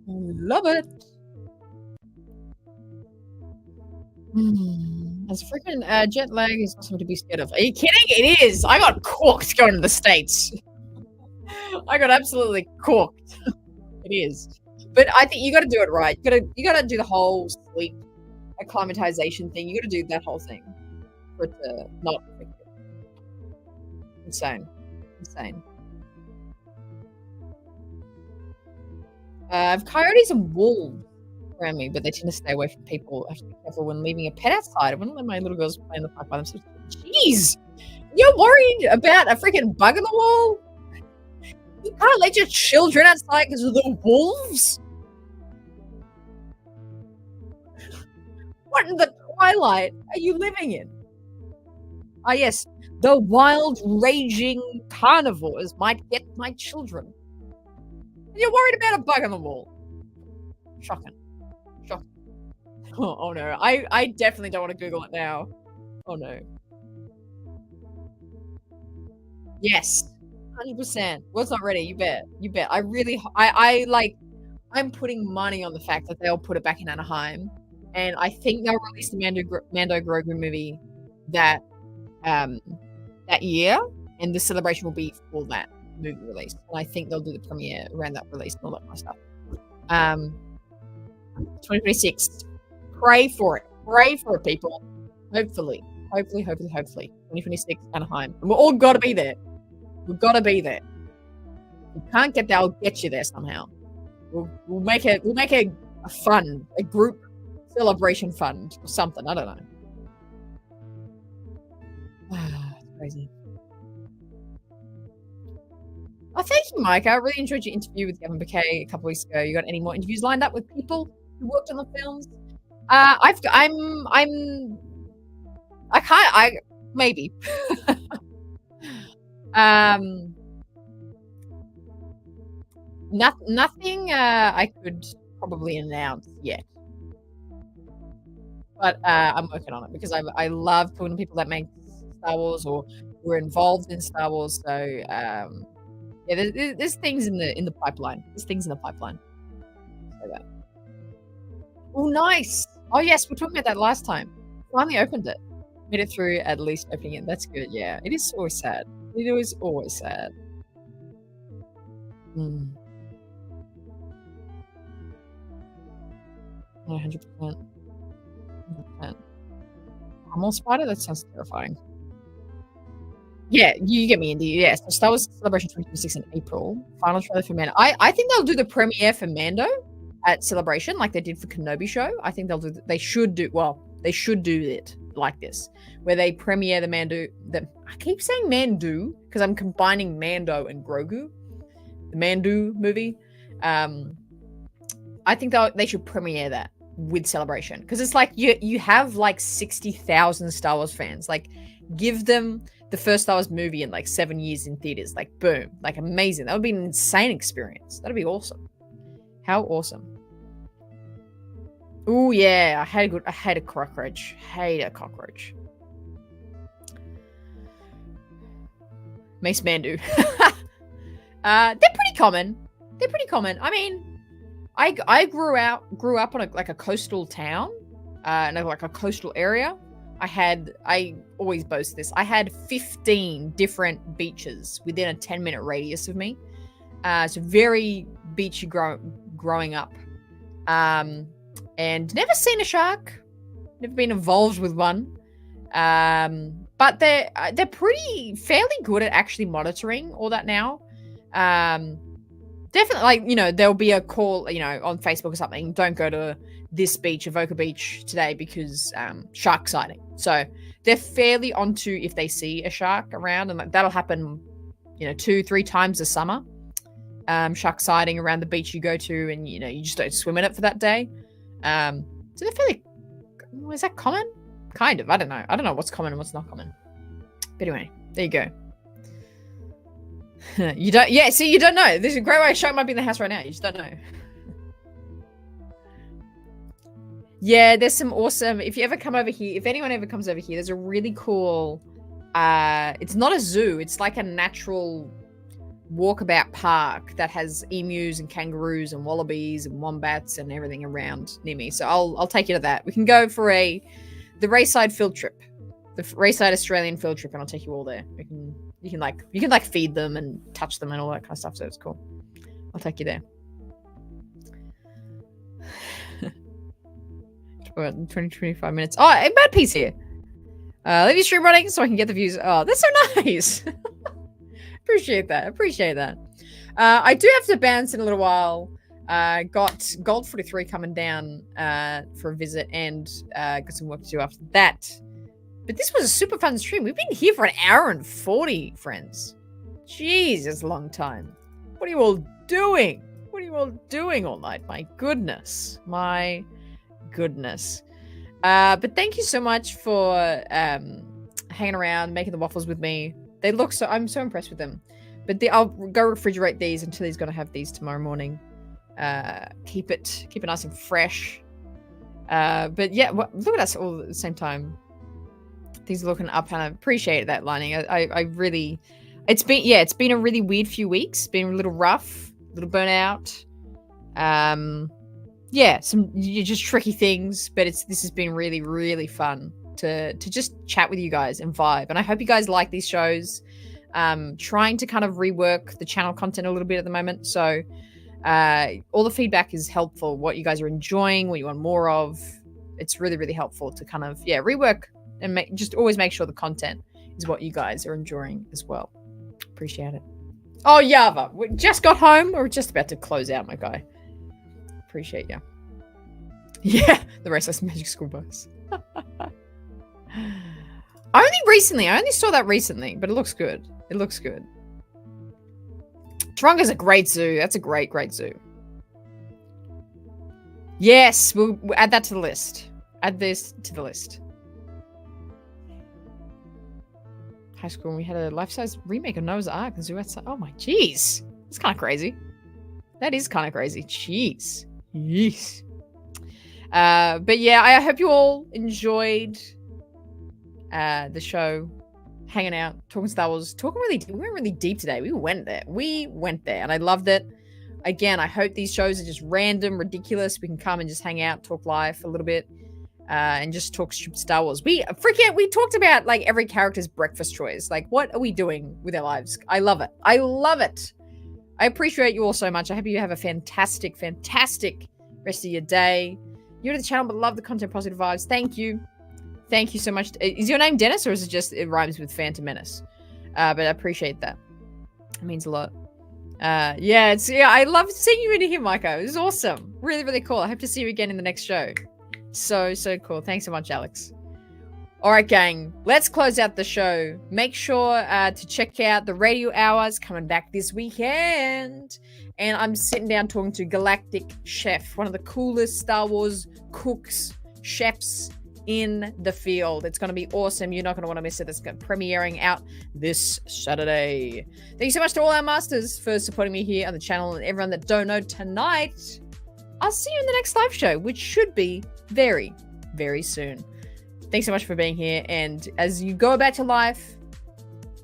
Love it. As a freaking jet lag is not something to be scared of. Are you kidding? It is. I got cooked going to the States. I got absolutely cooked. It is. But I think you got to do it right. You got to do the whole sleep acclimatization thing. You got to do that whole thing for it to not affect you. Insane. I have coyotes and wolves around me, but they tend to stay away from people. I have to be careful when leaving a pet outside. I wouldn't let my little girls play in the park by themselves. Jeez! You're worried about a freaking bug on the wall? You can't let your children outside because of the wolves? What in the twilight are you living in? Ah, yes. The wild, raging carnivores might get my children. And you're worried about a bug on the wall. Shocking. Shocking. Oh no. I definitely don't want to Google it now. Oh no. Yes. 100%. Well, it's not ready. You bet. You bet. I'm putting money on the fact that they'll put it back in Anaheim. And I think they'll release the Mando Grogu movie that that year, and the celebration will be for that movie release. And I think they'll do the premiere around that release and all that kind of stuff. 2026. Pray for it. Pray for it, people. Hopefully. 2026 Anaheim. And we're all got to be there. We've got to be there. If you can't get there, I'll get you there somehow. We'll make a fund, a group celebration fund or something. I don't know. It's crazy. Oh, thank you, Mike. I really enjoyed your interview with Gavin Bouquet a couple weeks ago. You got any more interviews lined up with people who worked on the films? Maybe. Nothing I could probably announce yet. But I'm working on it because I love talking to people that make Star Wars or were involved in Star Wars. So yeah, there's things in the pipeline. There's things in the pipeline. So that. Oh, nice. Oh yes, we were talking about that last time. Finally opened it. Made it through at least opening it. That's good. Yeah, it is always sad. It is always sad. 100%. 100%. Camel spider? That sounds terrifying. Yeah, you get me, Indy. Yeah, so Star Wars Celebration 2026 in April. Final trailer for Mando. I think they'll do the premiere for Mando at Celebration like they did for Kenobi show. I think they should do it like this, where they premiere the Mando. I keep saying Mandu because I'm combining Mando and Grogu. The Mandu movie. I think they should premiere that with Celebration because it's like you have like 60,000 Star Wars fans. Like, give them the first Star Wars movie in like 7 years in theaters. Like, boom, like amazing. That would be an insane experience. That'd be awesome. How awesome. Oh yeah, I hate a cockroach. Hate a cockroach. Mace Mandu. They're pretty common. I mean, I grew up on a coastal town, like a coastal area. I always boast this. I had 15 different beaches within a 10-minute radius of me. So very beachy growing up. And never seen a shark. Never been involved with one. But they're fairly good at actually monitoring all that now. Definitely, like, there'll be a call, on Facebook or something. Don't go to this beach, Avoca Beach today because shark sighting. So they're fairly onto if they see a shark around, and that'll happen, 2-3 times a summer. Shark sighting around the beach you go to, and you just don't swim in it for that day. So they're fairly. Is that common? Kind of. I don't know. I don't know what's common and what's not common. But anyway, there you go. You don't. Yeah. See, you don't know. There's a great way. A shark might be in the house right now. You just don't know. Yeah, there's some awesome. If you ever come over here, if anyone ever comes over here, there's a really cool. It's not a zoo. It's like a natural walkabout park that has emus and kangaroos and wallabies and wombats and everything around near me. So I'll take you to that. We can go for the Rayside field trip, the Rayside Australian field trip, and I'll take you all there. You can feed them and touch them and all that kind of stuff. So it's cool. I'll take you there. 20-25 minutes. Oh, a Bad Piece here. Leave your stream running so I can get the views. Oh, that's so nice. Appreciate that. I do have to bounce in a little while. Got Gold 43 coming down for a visit, and got some work to do after that. But this was a super fun stream. We've been here for 1 hour and 40, friends. Jesus, long time. What are you all doing? What are you all doing all night? My goodness. But thank you so much for hanging around, making the waffles with me. They look so, I'm so impressed with them. But I'll go refrigerate these until he's going to have these tomorrow morning. Keep it nice and fresh. But yeah, look at us all at the same time. Things are looking up, and I appreciate that lining. I really, it's been a really weird few weeks. It's been a little rough, a little burnout. Yeah, some just tricky things, but this has been really, really fun to just chat with you guys and vibe. And I hope you guys like these shows. Trying to kind of rework the channel content a little bit at the moment. So all the feedback is helpful. What you guys are enjoying, what you want more of. It's really, really helpful to kind of, rework and just always make sure the content is what you guys are enjoying as well. Appreciate it. Oh, Yava, we just got home. We're just about to close out, my guy. Appreciate you. Yeah, the Restless Magic School Bus. I only saw that recently, but it looks good. It looks good. Taronga's a great zoo. That's a great, great zoo. Yes, we'll add that to the list. Add this to the list. High school, and we had a life-size remake of Noah's Ark. The zoo outside. Oh my, jeez. That's kind of crazy. That is kind of crazy. Jeez. Yes. But yeah, I hope you all enjoyed the show, hanging out, talking Star Wars, we went really deep today. We went there, and I loved it. Again, I hope these shows are just random, ridiculous. We can come and just hang out, talk life a little bit, and just talk Star Wars. We talked about like every character's breakfast choice. Like, what are we doing with our lives? I love it. I love it. I appreciate you all so much. I hope you have a fantastic, fantastic rest of your day. You're to the channel, but love the content, positive vibes. Thank you. Thank you so much. Is your name Dennis, or is it just, it rhymes with Phantom Menace? But I appreciate that. It means a lot. I love seeing you in here, Micah. It was awesome. Really, really cool. I hope to see you again in the next show. So cool. Thanks so much, Alex. All right, gang. Let's close out the show. Make sure to check out the Radio Hours coming back this weekend. And I'm sitting down talking to Galactic Chef, one of the coolest Star Wars cooks, chefs in the field. It's going to be awesome. You're not going to want to miss it. It's premiering out this Saturday. Thank you so much to all our masters for supporting me here on the channel, and everyone that don't know tonight. I'll see you in the next live show, which should be very, very soon. Thanks so much for being here. And as you go about your life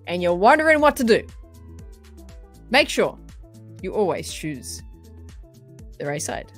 and you're wondering what to do, make sure you always choose the right side.